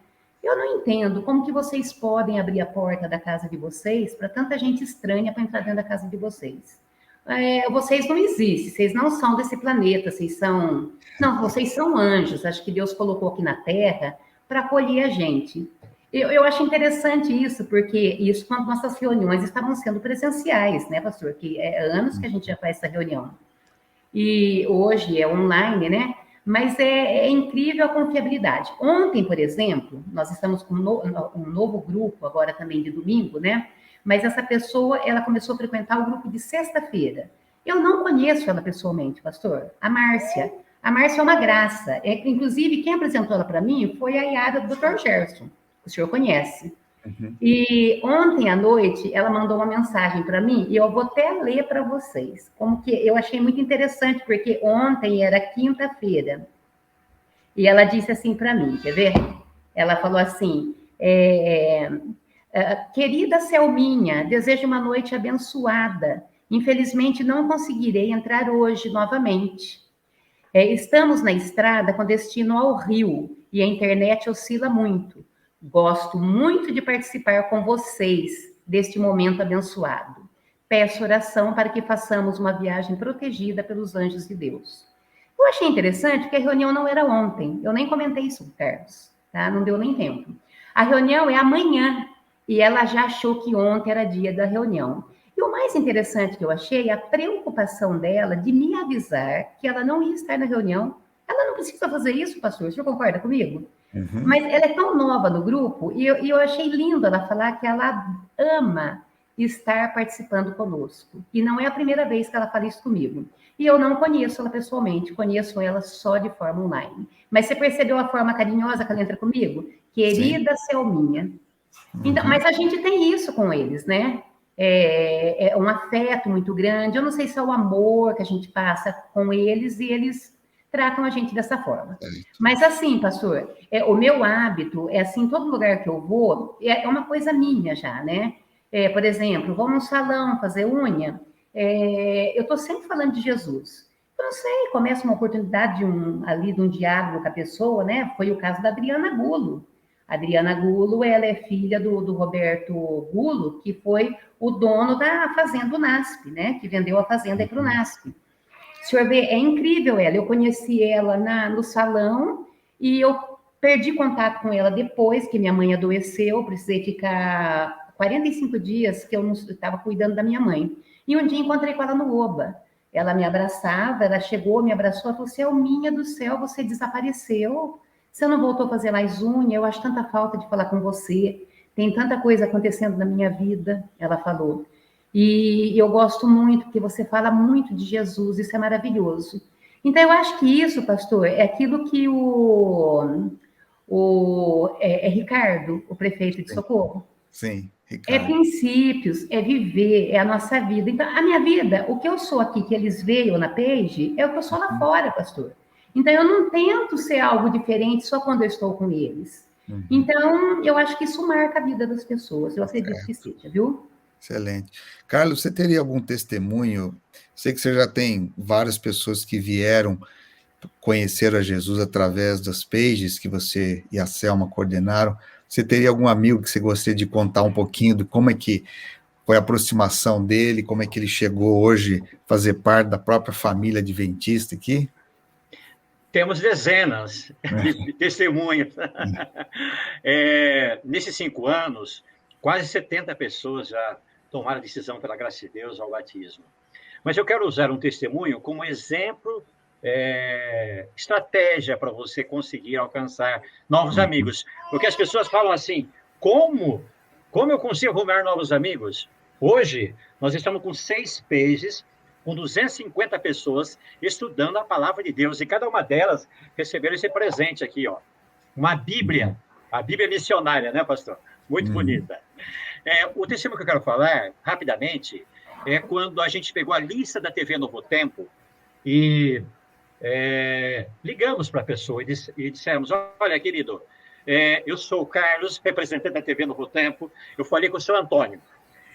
Eu não entendo como que vocês podem abrir a porta da casa de vocês para tanta gente estranha para entrar dentro da casa de vocês. Vocês não existem, vocês não são desse planeta, vocês são anjos. Acho que Deus colocou aqui na Terra para acolher a gente. Eu acho interessante isso, porque isso quando nossas reuniões estavam sendo presenciais, né, pastor? Que é anos que a gente já faz essa reunião. E hoje é online, né? Mas é incrível a confiabilidade. Ontem, por exemplo, nós estamos com um novo grupo, agora também de domingo, né? Mas essa pessoa, ela começou a frequentar o grupo de sexta-feira. Eu não conheço ela pessoalmente, pastor. A Márcia. A Márcia é uma graça. Inclusive, quem apresentou ela para mim foi a Yara do Dr. Gerson. O senhor conhece. Uhum. E ontem à noite, ela mandou uma mensagem para mim, e eu vou até ler para vocês. Como que eu achei muito interessante, porque ontem era quinta-feira. E ela disse assim para mim, quer ver? Ela falou assim... Querida Selminha, desejo uma noite abençoada. Infelizmente, não conseguirei entrar hoje novamente. Estamos na estrada com destino ao Rio e a internet oscila muito. Gosto muito de participar com vocês deste momento abençoado. peço oração para que façamos uma viagem protegida pelos anjos de Deus. Eu achei interessante que a reunião não era ontem. Eu nem comentei isso com o Carlos, tá? Não deu nem tempo. A reunião é amanhã e ela já achou que ontem era dia da reunião. E o mais interessante que eu achei é a preocupação dela de me avisar que ela não ia estar na reunião. Ela não precisa fazer isso, pastor. O senhor concorda comigo? Uhum. Mas ela é tão nova no grupo e eu achei lindo ela falar que ela ama estar participando conosco. E não é a primeira vez que ela fala isso comigo. E eu não conheço ela pessoalmente, conheço ela só de forma online. Mas você percebeu a forma carinhosa que ela entra comigo? Querida Selminha. Então, mas a gente tem isso com eles, né? É um afeto muito grande. Eu não sei se é o amor que a gente passa com eles e eles tratam a gente dessa forma. Mas assim, pastor, o meu hábito é assim, todo lugar que eu vou, é uma coisa minha já, né? Por exemplo, vou num salão fazer unha, eu estou sempre falando de Jesus. Eu não sei, começa uma oportunidade de um diálogo com a pessoa, né? Foi o caso da Adriana Gulo. A Adriana Gulo, ela é filha do Roberto Gulo, que foi o dono da fazenda NASP, né? Que vendeu a fazenda para o NASP. O senhor vê, é incrível ela. Eu conheci ela no salão e eu perdi contato com ela depois que minha mãe adoeceu. Precisei ficar 45 dias que eu estava cuidando da minha mãe. E um dia encontrei com ela no Oba. Ela me abraçava, ela chegou, me abraçou, ela falou, Selminha do céu, você desapareceu. Você não voltou a fazer mais unha, eu acho tanta falta de falar com você. Tem tanta coisa acontecendo na minha vida, ela falou. E eu gosto muito, porque você fala muito de Jesus, isso é maravilhoso. Então, eu acho que isso, pastor, é aquilo que Ricardo, o prefeito de Socorro. Sim, É Ricardo. princípios, é viver, é a nossa vida. Então, a minha vida, o que eu sou aqui, que eles veem na Page, é o que eu sou lá fora, pastor. Então, eu não tento ser algo diferente só quando eu estou com eles. Então, eu acho que isso marca a vida das pessoas. Eu acredito que seja, viu? Excelente. Carlos, você teria algum testemunho? Sei que você já tem várias pessoas que vieram conhecer a Jesus através das pages que você e a Selma coordenaram. Você teria algum amigo que você gostaria de contar um pouquinho de como é que foi a aproximação dele, como é que ele chegou hoje a fazer parte da própria família adventista aqui? Temos dezenas de testemunhas. Nesses 5 anos, quase 70 pessoas já tomaram a decisão, pela graça de Deus, ao batismo. Mas eu quero usar um testemunho como exemplo, estratégia para você conseguir alcançar novos amigos. Porque as pessoas falam assim, como eu consigo arrumar novos amigos? Hoje, nós estamos com 6 pages, com 250 pessoas estudando a palavra de Deus, e cada uma delas receberam esse presente aqui, ó, uma Bíblia, a Bíblia missionária, né, pastor? Muito bonita. O testemunho que eu quero falar, rapidamente, é quando a gente pegou a lista da TV Novo Tempo e ligamos para a pessoa e dissemos, olha, querido, eu sou o Carlos, representante da TV Novo Tempo, eu falei com o seu Antônio.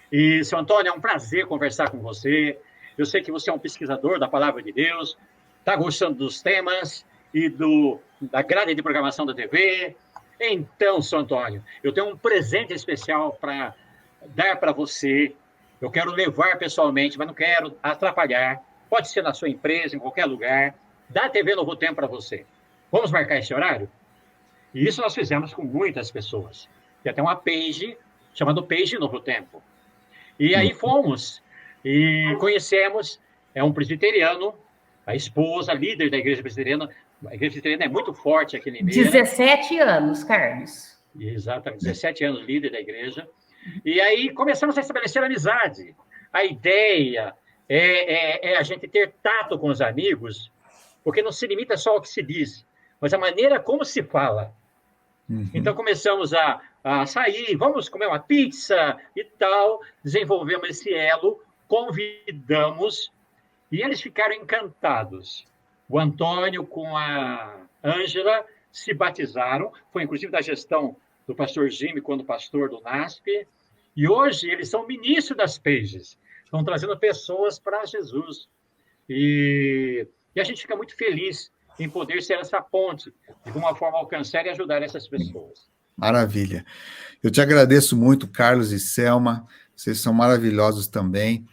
E, seu Antônio, é um prazer conversar com você. Eu sei que você é um pesquisador da Palavra de Deus, está gostando dos temas e da grade de programação da TV. Então, seu Antônio, eu tenho um presente especial para dar para você. Eu quero levar pessoalmente, mas não quero atrapalhar. Pode ser na sua empresa, em qualquer lugar. Dá a TV Novo Tempo para você. Vamos marcar esse horário? E isso nós fizemos com muitas pessoas. Tem até uma page chamada Page Novo Tempo. E aí fomos e conhecemos, um presbiteriano, a esposa, líder da igreja presbiteriana. A igreja presbiteriana é muito forte aqui em Limeira. 17 anos, Carlos. Exatamente, 17 anos líder da igreja. E aí começamos a estabelecer amizade. A ideia é a gente ter tato com os amigos, porque não se limita só ao que se diz, mas a maneira como se fala. Então começamos a sair, vamos comer uma pizza e tal, desenvolvemos esse elo, convidamos, e eles ficaram encantados. O Antônio com a Ângela se batizaram, foi inclusive da gestão do pastor Jimmy, quando pastor do NASP, e hoje eles são ministros das pages, estão trazendo pessoas para Jesus. E a gente fica muito feliz em poder ser essa ponte, de alguma forma alcançar e ajudar essas pessoas. Maravilha. Eu te agradeço muito, Carlos e Selma, vocês são maravilhosos também.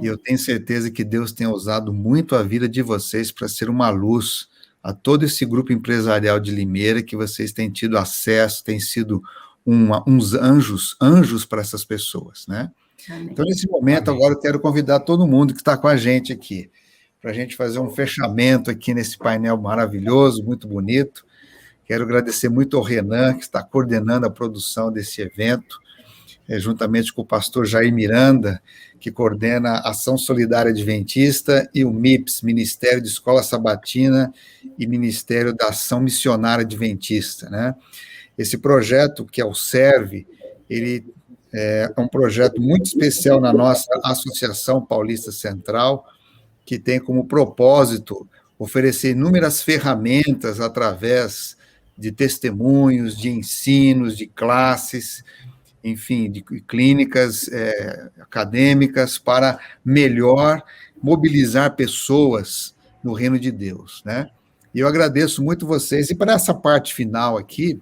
E eu tenho certeza que Deus tem usado muito a vida de vocês para ser uma luz a todo esse grupo empresarial de Limeira, que vocês têm tido acesso, têm sido uns anjos para essas pessoas, né? Amém. Então, nesse momento, agora eu quero convidar todo mundo que está com a gente aqui, para a gente fazer um fechamento aqui nesse painel maravilhoso, muito bonito. Quero agradecer muito ao Renan, que está coordenando a produção desse evento, juntamente com o pastor Jair Miranda, que coordena a Ação Solidária Adventista, e o MIPS, Ministério de Escola Sabatina e Ministério da Ação Missionária Adventista, né? Esse projeto, que é o SERVE, ele é um projeto muito especial na nossa Associação Paulista Central, que tem como propósito oferecer inúmeras ferramentas através de testemunhos, de ensinos, de classes, enfim, de clínicas acadêmicas, para melhor mobilizar pessoas no reino de Deus, né? E eu agradeço muito vocês. E para essa parte final aqui,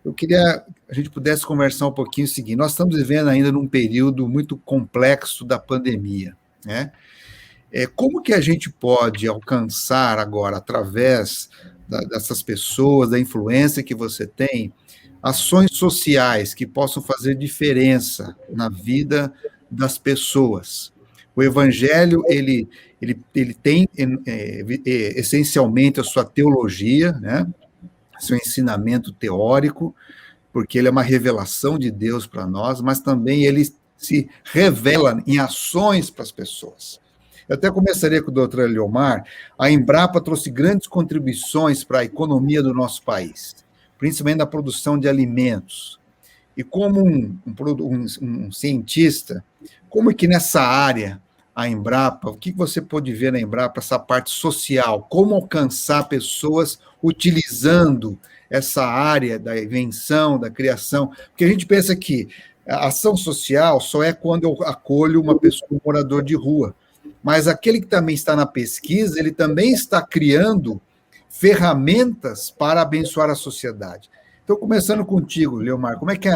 eu queria que a gente pudesse conversar um pouquinho o seguinte: nós estamos vivendo ainda num período muito complexo da pandemia, né? Como que a gente pode alcançar agora, através dessas pessoas, da influência que você tem, ações sociais que possam fazer diferença na vida das pessoas? O Evangelho, ele tem essencialmente a sua teologia, né? Seu ensinamento teórico, porque ele é uma revelação de Deus para nós, mas também ele se revela em ações para as pessoas. Eu até começaria com o doutor Eliomar. A Embrapa trouxe grandes contribuições para a economia do nosso país, principalmente na produção de alimentos. E como um cientista, como é que nessa área, a Embrapa, o que você pode ver na Embrapa, essa parte social, como alcançar pessoas utilizando essa área da invenção, da criação? Porque a gente pensa que a ação social só é quando eu acolho uma pessoa, um morador de rua, mas aquele que também está na pesquisa, ele também está criando ferramentas para abençoar a sociedade. Então, começando contigo, Leomar, como é que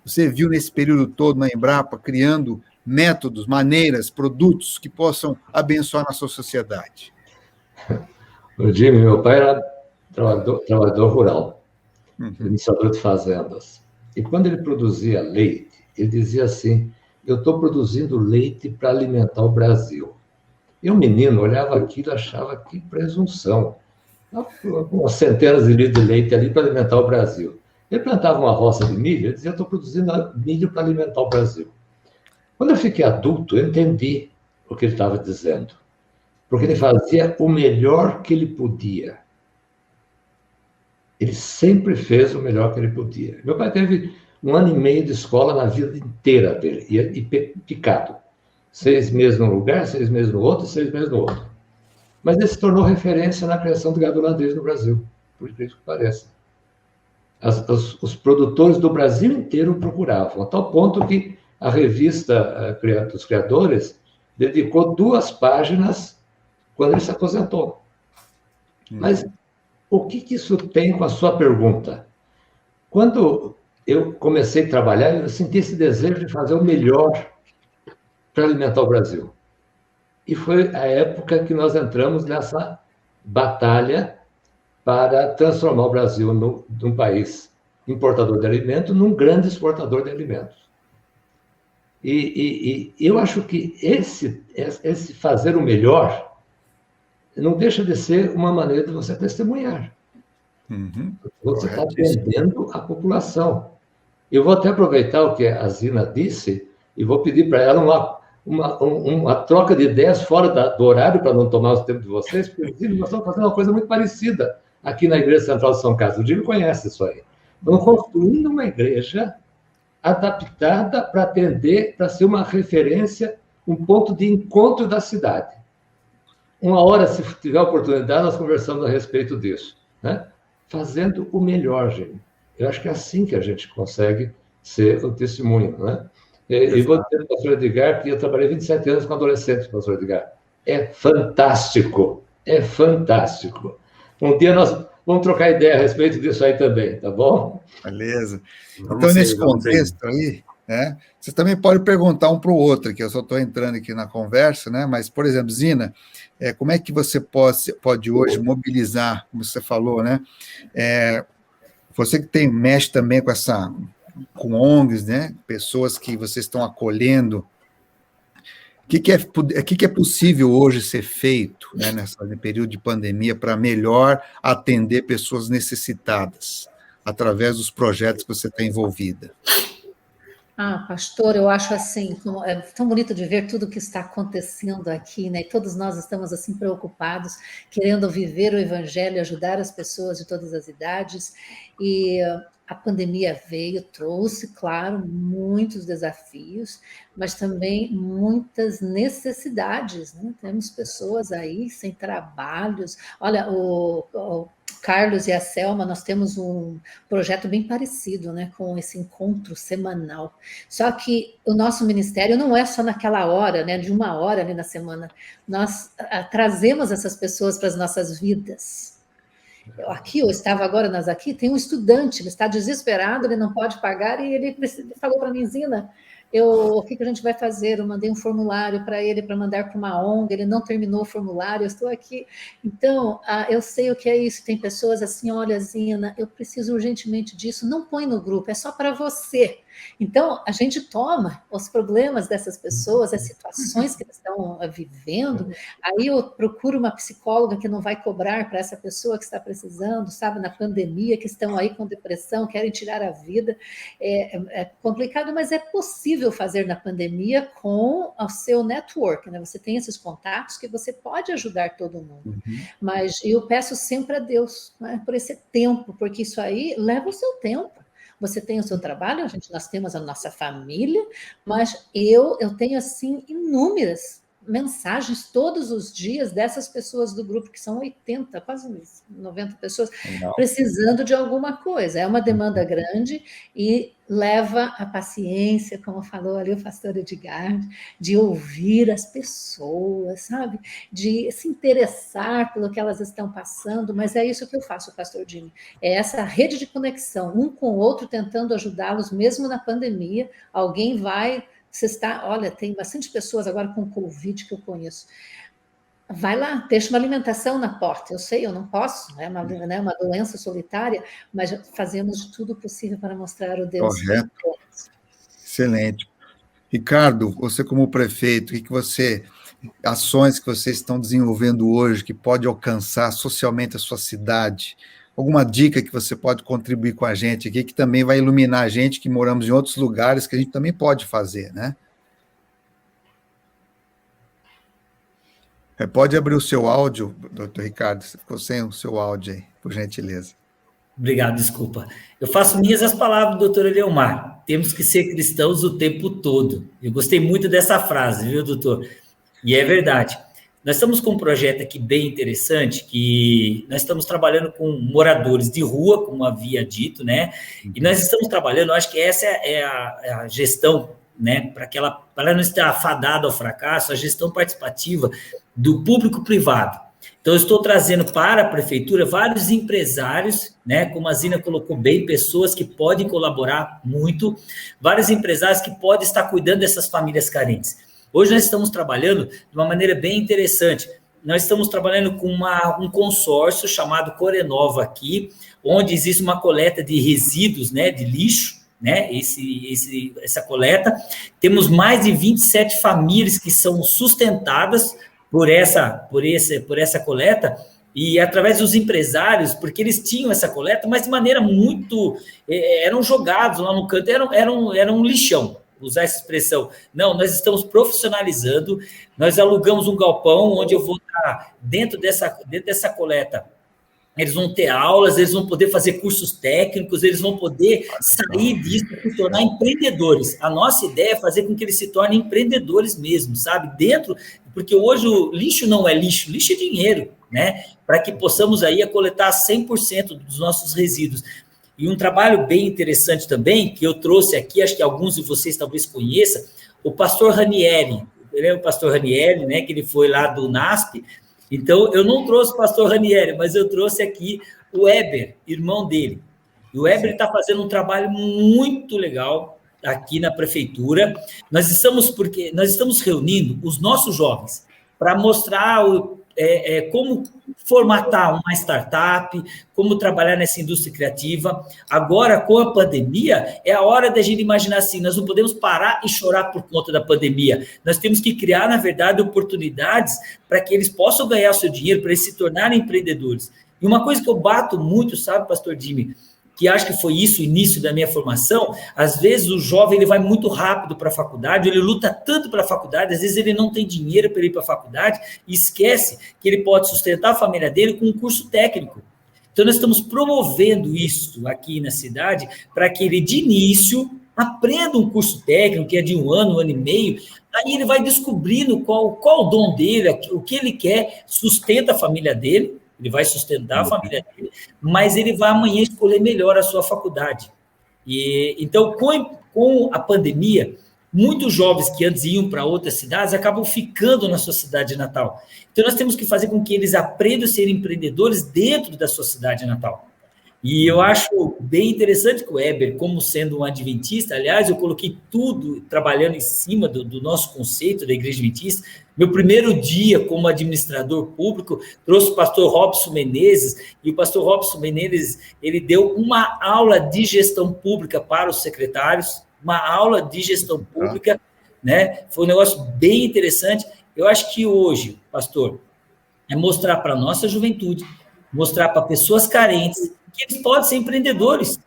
você viu nesse período todo na Embrapa criando métodos, maneiras, produtos que possam abençoar a sua sociedade? O Jimmy, meu pai era trabalhador rural, administrador de fazendas. E quando ele produzia leite, ele dizia assim: eu estou produzindo leite para alimentar o Brasil. E o menino olhava aquilo e achava que presunção. Umas centenas de litros de leite ali para alimentar o Brasil. Ele plantava uma roça de milho e dizia: eu estou produzindo milho para alimentar o Brasil. Quando eu fiquei adulto, eu entendi o que ele estava dizendo. Porque ele fazia o melhor que ele podia. Ele sempre fez o melhor que ele podia. Meu pai teve 1 ano e meio de escola na vida inteira dele, e picado. 6 meses num lugar, 6 meses no outro, 6 meses no outro. Mas ele se tornou referência na criação de gado holandês no Brasil, por incrível que pareça. Os produtores do Brasil inteiro procuravam, a tal ponto que a revista dos Criadores dedicou 2 páginas quando ele se aposentou. Mas o que isso tem com a sua pergunta? Quando eu comecei a trabalhar, eu senti esse desejo de fazer o melhor para alimentar o Brasil. E foi a época que nós entramos nessa batalha para transformar o Brasil num país importador de alimentos num grande exportador de alimentos. E eu acho que esse fazer o melhor não deixa de ser uma maneira de você testemunhar. Você está atendendo a população. Eu vou até aproveitar o que a Zina disse e vou pedir para ela uma troca de ideias fora do horário, para não tomar o tempo de vocês, porque nós estamos fazendo uma coisa muito parecida aqui na Igreja Central de São Carlos. O Jimmy conhece isso aí. Estamos construindo uma igreja adaptada para atender, para ser uma referência, um ponto de encontro da cidade. Uma hora, se tiver oportunidade, nós conversamos a respeito disso, né? Fazendo o melhor, gente. Eu acho que é assim que a gente consegue ser o testemunho, né? E vou dizer para o pastor Edgar que eu trabalhei 27 anos com adolescentes, pastor Edgar. É fantástico, é fantástico. Um dia nós vamos trocar ideia a respeito disso aí também, tá bom? Beleza. Então, nesse contexto aí, né? Vocês também podem perguntar um para o outro, que eu só estou entrando aqui na conversa, né? Mas, por exemplo, Zina, como é que você pode hoje mobilizar, como você falou, né? Você que mexe também com ONGs, né? Pessoas que vocês estão acolhendo. O que é possível hoje ser feito, né, nesse período de pandemia para melhor atender pessoas necessitadas através dos projetos que você está envolvida? Pastor, eu acho assim, é tão bonito de ver tudo que está acontecendo aqui, né? E todos nós estamos assim preocupados, querendo viver o Evangelho, ajudar as pessoas de todas as idades. E a pandemia veio, trouxe, claro, muitos desafios, mas também muitas necessidades, né? Temos pessoas aí sem trabalhos. Olha, o Carlos e a Selma, nós temos um projeto bem parecido, né, com esse encontro semanal. Só que o nosso ministério não é só naquela hora, né, de 1 hora ali na semana. Nós trazemos essas pessoas para as nossas vidas. Eu estava agora aqui, tem um estudante, ele está desesperado, ele não pode pagar, e ele falou para mim, Zina, o que a gente vai fazer? Eu mandei um formulário para ele, para mandar para uma ONG, ele não terminou o formulário, eu estou aqui. Então, eu sei o que é isso, tem pessoas assim, olha, Zina, eu preciso urgentemente disso, não põe no grupo, é só para você. Então, a gente toma os problemas dessas pessoas, as situações que eles estão vivendo, aí eu procuro uma psicóloga que não vai cobrar para essa pessoa que está precisando, sabe, na pandemia, que estão aí com depressão, querem tirar a vida. É complicado, mas é possível fazer na pandemia com o seu network, né? Você tem esses contatos que você pode ajudar todo mundo. Mas eu peço sempre a Deus, né, por esse tempo, porque isso aí leva o seu tempo. Você tem o seu trabalho, nós temos a nossa família, mas eu tenho, assim, inúmeras mensagens todos os dias dessas pessoas do grupo, que são 80, quase 90 pessoas, precisando de alguma coisa. É uma demanda grande e leva a paciência, como falou ali o pastor Edgar, de ouvir as pessoas, sabe? De se interessar pelo que elas estão passando, mas é isso que eu faço, pastor Jimmy. É essa rede de conexão, um com o outro, tentando ajudá-los, mesmo na pandemia. Alguém vai... Olha, tem bastante pessoas agora com Covid que eu conheço. Vai lá, deixa uma alimentação na porta. Eu sei, eu não posso, é uma doença solitária, mas fazemos de tudo possível para mostrar o Deus. Correto. Excelente. Ricardo, você como prefeito, ações que vocês estão desenvolvendo hoje que pode alcançar socialmente a sua cidade? Alguma dica que você pode contribuir com a gente aqui, que também vai iluminar a gente que moramos em outros lugares, que a gente também pode fazer, né? Pode abrir o seu áudio, doutor Ricardo, você ficou sem o seu áudio aí, por gentileza. Obrigado, desculpa. Eu faço minhas as palavras do doutor Eliomar. Temos que ser cristãos o tempo todo. Eu gostei muito dessa frase, viu, doutor? E é verdade. Nós estamos com um projeto aqui bem interessante, que nós estamos trabalhando com moradores de rua, como havia dito, né? E nós estamos trabalhando, acho que essa é a gestão, né? Para ela não estar fadada ao fracasso, a gestão participativa do público-privado. Então, eu estou trazendo para a prefeitura vários empresários, né? Como a Zina colocou bem, pessoas que podem colaborar muito, vários empresários que podem estar cuidando dessas famílias carentes. Hoje nós estamos trabalhando de uma maneira bem interessante. Nós estamos trabalhando com um consórcio chamado Corenova aqui, onde existe uma coleta de resíduos, né, de lixo, né, essa coleta. Temos mais de 27 famílias que são sustentadas por essa coleta, e através dos empresários, porque eles tinham essa coleta, mas de maneira muito... eram jogados lá no canto, era um lixão. Usar essa expressão. Não, nós estamos profissionalizando, nós alugamos um galpão onde eu vou estar dentro dessa coleta. Eles vão ter aulas, eles vão poder fazer cursos técnicos, eles vão poder sair disso e se tornar empreendedores. A nossa ideia é fazer com que eles se tornem empreendedores mesmo, sabe? Porque hoje o lixo não é lixo, lixo é dinheiro, né? Para que possamos aí coletar 100% dos nossos resíduos. E um trabalho bem interessante também, que eu trouxe aqui, acho que alguns de vocês talvez conheçam, o pastor Ranieri. Ele é o pastor Ranieri, né, que ele foi lá do NASP. Então, eu não trouxe o pastor Ranieri, mas eu trouxe aqui o Weber, irmão dele. E o Weber está fazendo um trabalho muito legal, aqui na prefeitura. Nós estamos reunindo os nossos jovens para mostrar como formatar uma startup, como trabalhar nessa indústria criativa. Agora, com a pandemia, é a hora da gente imaginar assim, nós não podemos parar e chorar por conta da pandemia. Nós temos que criar, na verdade, oportunidades para que eles possam ganhar o seu dinheiro, para eles se tornarem empreendedores. E uma coisa que eu bato muito, sabe, pastor Jimmy, que acho que foi isso o início da minha formação, às vezes o jovem ele vai muito rápido para a faculdade, ele luta tanto para a faculdade, às vezes ele não tem dinheiro para ir para a faculdade e esquece que ele pode sustentar a família dele com um curso técnico. Então, nós estamos promovendo isso aqui na cidade para que ele, de início, aprenda um curso técnico, que é de 1 ano, 1 ano e meio, aí ele vai descobrindo qual o dom dele, o que ele quer, sustenta a família dele, ele vai sustentar a família dele, mas ele vai amanhã escolher melhor a sua faculdade. Então, com a pandemia, muitos jovens que antes iam para outras cidades acabam ficando na sua cidade natal. Então, nós temos que fazer com que eles aprendam a ser empreendedores dentro da sua cidade natal. E eu acho bem interessante que o Weber, como sendo um adventista, aliás, eu coloquei tudo trabalhando em cima do nosso conceito da Igreja Adventista. Meu primeiro dia como administrador público, trouxe o pastor Robson Menezes, e o pastor Robson Menezes, ele deu uma aula de gestão pública para os secretários, uma aula de gestão pública, né? Foi um negócio bem interessante. Eu acho que hoje, pastor, é mostrar para a nossa juventude, mostrar para pessoas carentes, que eles podem ser empreendedores,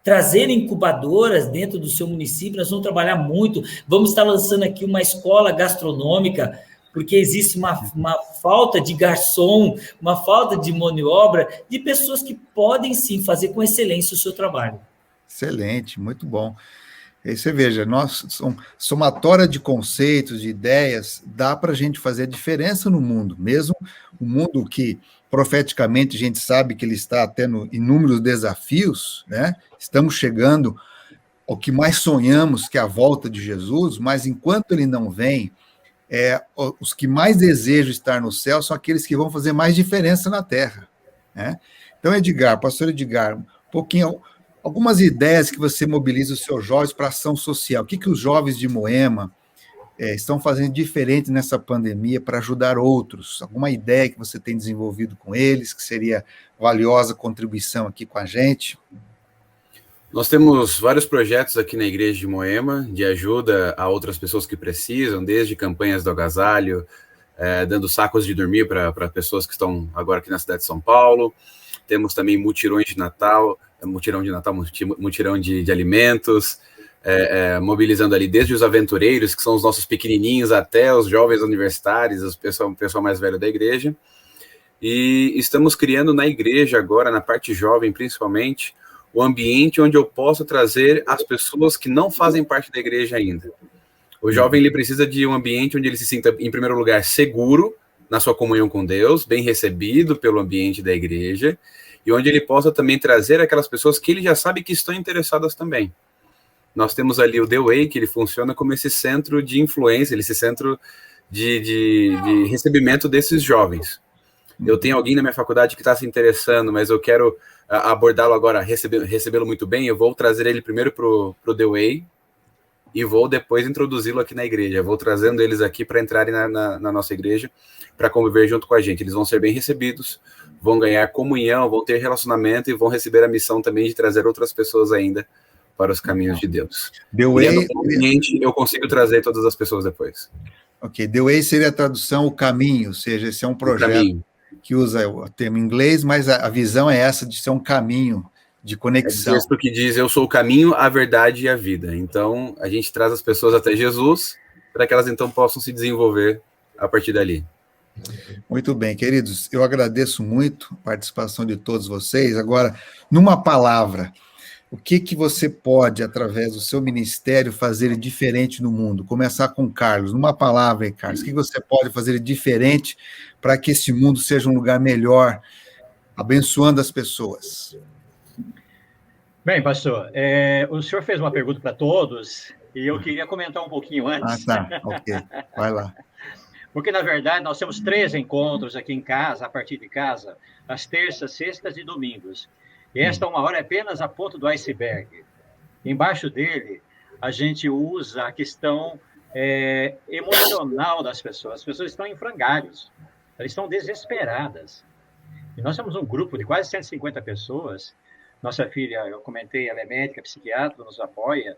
trazer incubadoras dentro do seu município. Nós vamos trabalhar muito, vamos estar lançando aqui uma escola gastronômica, porque existe uma falta de garçom, uma falta de mão de obra, de pessoas que podem sim fazer com excelência o seu trabalho. Excelente, muito bom. E aí você veja, somatória de conceitos, de ideias, dá para a gente fazer a diferença no mundo, mesmo um mundo que, profeticamente, a gente sabe que ele está tendo inúmeros desafios, né? Estamos chegando ao que mais sonhamos, que é a volta de Jesus, mas enquanto ele não vem, os que mais desejam estar no céu são aqueles que vão fazer mais diferença na terra, né? Então, pastor Edgar, um pouquinho... Algumas ideias que você mobiliza os seus jovens para ação social. O que os jovens de Moema estão fazendo diferente nessa pandemia para ajudar outros? Alguma ideia que você tem desenvolvido com eles, que seria valiosa contribuição aqui com a gente? Nós temos vários projetos aqui na Igreja de Moema, de ajuda a outras pessoas que precisam, desde campanhas do agasalho, dando sacos de dormir para pessoas que estão agora aqui na cidade de São Paulo. Temos também mutirão de alimentos, mobilizando ali desde os aventureiros, que são os nossos pequenininhos, até os jovens universitários, o pessoal mais velho da igreja. E estamos criando na igreja agora, na parte jovem principalmente, o ambiente onde eu posso trazer as pessoas que não fazem parte da igreja ainda. O jovem ele precisa de um ambiente onde ele se sinta, em primeiro lugar, seguro na sua comunhão com Deus, bem recebido pelo ambiente da igreja, e onde ele possa também trazer aquelas pessoas que ele já sabe que estão interessadas também. Nós temos ali o The Way, que ele funciona como esse centro de influência, esse centro de recebimento desses jovens. Eu tenho alguém na minha faculdade que está se interessando, mas eu quero abordá-lo agora, recebê-lo muito bem, eu vou trazer ele primeiro para o The Way, e vou depois introduzi-lo aqui na igreja. Vou trazendo eles aqui para entrarem na nossa igreja, para conviver junto com a gente. Eles vão ser bem recebidos, vão ganhar comunhão, vão ter relacionamento e vão receber a missão também de trazer outras pessoas ainda para os caminhos de Deus. The Way, eu consigo trazer todas as pessoas depois. Ok, The Way seria a tradução, o caminho, ou seja, esse é um projeto que usa o termo em inglês, mas a visão é essa de ser um caminho de conexão. É isso que diz, eu sou o caminho, a verdade e a vida. Então, a gente traz as pessoas até Jesus, para que elas então possam se desenvolver a partir dali. Muito bem, queridos, eu agradeço muito a participação de todos vocês. Agora, numa palavra, o que você pode, através do seu ministério, fazer diferente no mundo? Começar com o Carlos. Numa palavra aí, Carlos, o que você pode fazer diferente para que esse mundo seja um lugar melhor, abençoando as pessoas? Bem, pastor, o senhor fez uma pergunta para todos e eu queria comentar um pouquinho antes. Tá, ok, vai lá. Porque, na verdade, nós temos 3 encontros aqui em casa, a partir de casa, às terças, sextas e domingos. E esta 1 hora é apenas a ponta do iceberg. Embaixo dele, a gente usa a questão emocional das pessoas. As pessoas estão em frangalhos, elas estão desesperadas. E nós somos um grupo de quase 150 pessoas. Nossa filha, eu comentei, ela é médica, psiquiatra, nos apoia,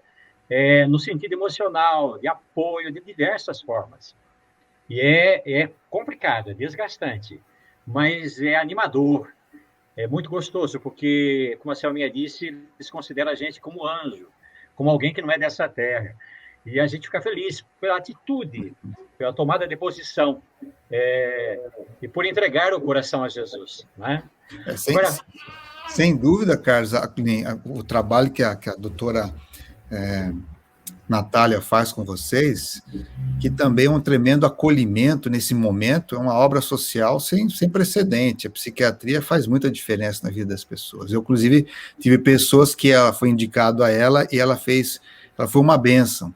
no sentido emocional, de apoio, de diversas formas. E é complicado, é desgastante, mas é animador, é muito gostoso, porque, como a Selminha disse, eles consideram a gente como anjo, como alguém que não é dessa terra. E a gente fica feliz pela atitude, pela tomada de posição, e por entregar o coração a Jesus. Né? Sem dúvida, Carlos, o trabalho que a doutora Natália faz com vocês, que também é um tremendo acolhimento nesse momento, é uma obra social sem precedente. A psiquiatria faz muita diferença na vida das pessoas. Eu, inclusive, tive pessoas que foi indicado a ela e ela foi uma bênção.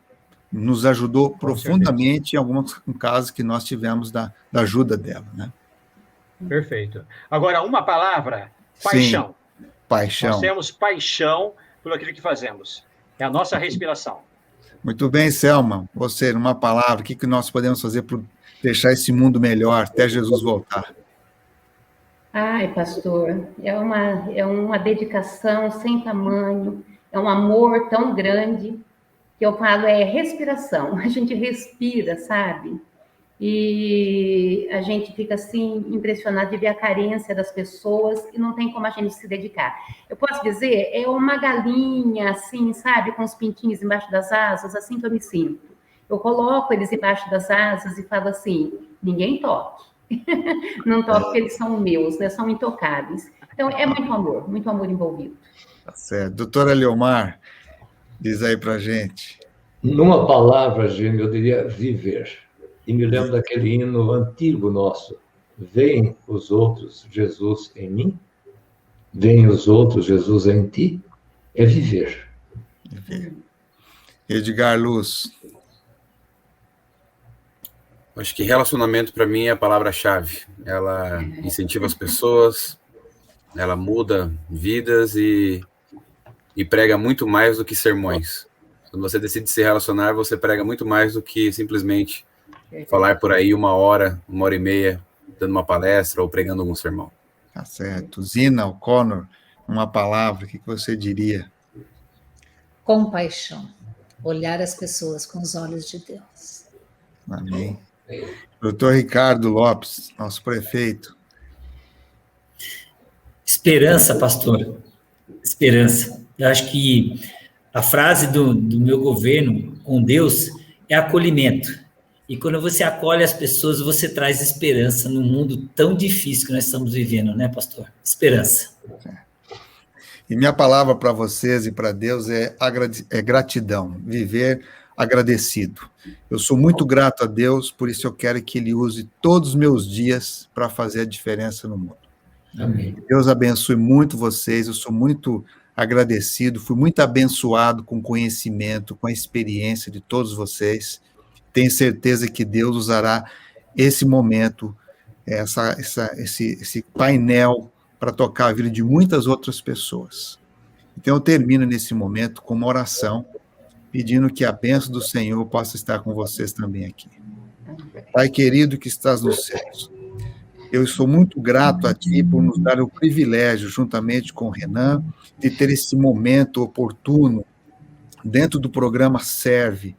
Nos ajudou profundamente em alguns casos que nós tivemos da ajuda dela. Né? Perfeito. Agora, uma palavra, paixão. Sim, paixão. Nós temos paixão por aquilo que fazemos. É a nossa respiração. Muito bem, Selma. Você, numa palavra, o que nós podemos fazer para deixar esse mundo melhor até Jesus voltar? Ai, pastor, é uma dedicação sem tamanho, é um amor tão grande, que eu falo respiração. A gente respira, sabe? E a gente fica, assim, impressionado de ver a carência das pessoas e não tem como a gente se dedicar. Eu posso dizer, é uma galinha, assim, sabe, com os pintinhos embaixo das asas, assim que eu me sinto. Eu coloco eles embaixo das asas e falo assim, ninguém toque. Não toque porque eles são meus, né? São intocáveis. Então, é muito amor envolvido. Tá certo. Doutora Leomar, diz aí pra gente. Numa palavra, Gêmeo, eu diria viver. E me lembro daquele hino antigo nosso. Veem os outros, Jesus em mim. Veem os outros, Jesus em ti. É viver. Edgar Luz. Acho que relacionamento, para mim, é a palavra-chave. Ela incentiva as pessoas, ela muda vidas e prega muito mais do que sermões. Quando você decide se relacionar, você prega muito mais do que simplesmente falar por aí 1 hora, 1h30, dando uma palestra ou pregando algum sermão. Tá certo. Zina, O'Connor, uma palavra, o que você diria? Compaixão. Olhar as pessoas com os olhos de Deus. Amém. Doutor Ricardo Lopes, nosso prefeito. Esperança, pastor. Esperança. Eu acho que a frase do meu governo com Deus é acolhimento. E quando você acolhe as pessoas, você traz esperança num mundo tão difícil que nós estamos vivendo, né, pastor? Esperança. E minha palavra para vocês e para Deus é gratidão, viver agradecido. Eu sou muito grato a Deus, por isso eu quero que Ele use todos os meus dias para fazer a diferença no mundo. Amém. Deus abençoe muito vocês, eu sou muito agradecido, fui muito abençoado com o conhecimento, com a experiência de todos vocês. Tenho certeza que Deus usará esse momento, esse painel para tocar a vida de muitas outras pessoas. Então eu termino nesse momento com uma oração, pedindo que a bênção do Senhor possa estar com vocês também aqui. Pai querido que estás nos céus, eu sou muito grato a Ti por nos dar o privilégio, juntamente com o Renan, de ter esse momento oportuno dentro do programa Serve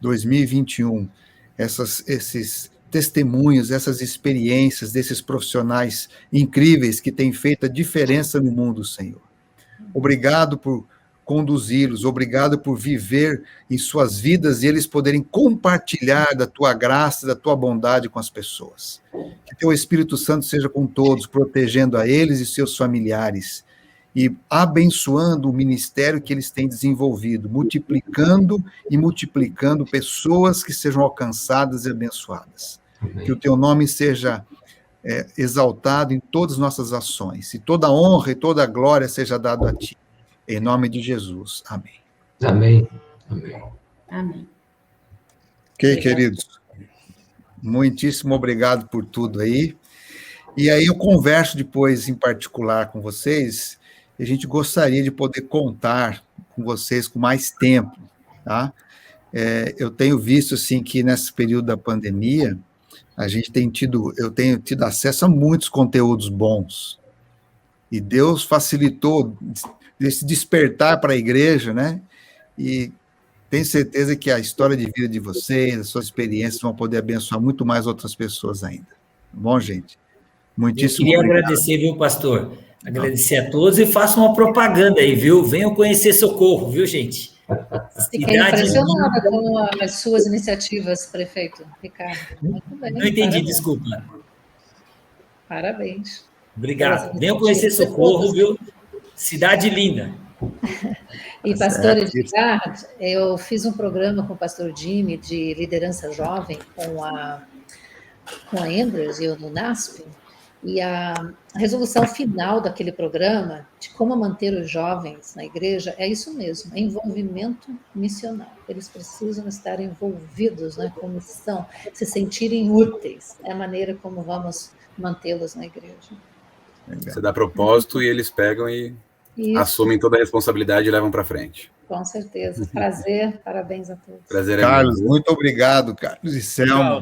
2021, esses testemunhos, essas experiências desses profissionais incríveis que têm feito a diferença no mundo, Senhor. Obrigado por conduzi-los, obrigado por viver em suas vidas e eles poderem compartilhar da Tua graça, da Tua bondade com as pessoas. Que Teu Espírito Santo seja com todos, protegendo a eles e seus familiares e abençoando o ministério que eles têm desenvolvido, multiplicando pessoas que sejam alcançadas e abençoadas. Amém. Que o Teu nome seja exaltado em todas as nossas ações, e toda a honra e toda a glória seja dada a Ti. Em nome de Jesus. Amém. Amém. Amém. Amém. Ok, queridos? Muitíssimo obrigado por tudo aí. E aí eu converso depois, em particular, com vocês. A gente gostaria de poder contar com vocês com mais tempo, tá? Eu tenho visto, assim, que nesse período da pandemia, eu tenho tido acesso a muitos conteúdos bons, e Deus facilitou esse despertar para a igreja, né? E tenho certeza que a história de vida de vocês, as suas experiências vão poder abençoar muito mais outras pessoas ainda. Tá bom, gente? Muitíssimo Eu queria obrigado. agradecer, viu, pastor? Agradecer a todos e faço uma propaganda aí, viu? Venham conhecer Socorro, viu, gente? Fiquei impressionada com as suas iniciativas, prefeito Ricardo. Muito bem. Não entendi, parabéns. desculpa. Parabéns. Obrigado. Venham conhecer Socorro, viu? Cidade linda. E, pastor Edgar, eu fiz um programa com o pastor Jimmy de liderança jovem com a Andrews e eu no NASP, e a resolução final daquele programa, de como manter os jovens na igreja, é isso mesmo, é envolvimento missional. Eles precisam estar envolvidos na comissão, se sentirem úteis. É a maneira como vamos mantê-los na igreja. Você dá propósito e eles pegam e assumem toda a responsabilidade e levam para frente. Com certeza. Prazer, parabéns a todos. Prazer é Carlos, meu. muito obrigado, Carlos e Selma.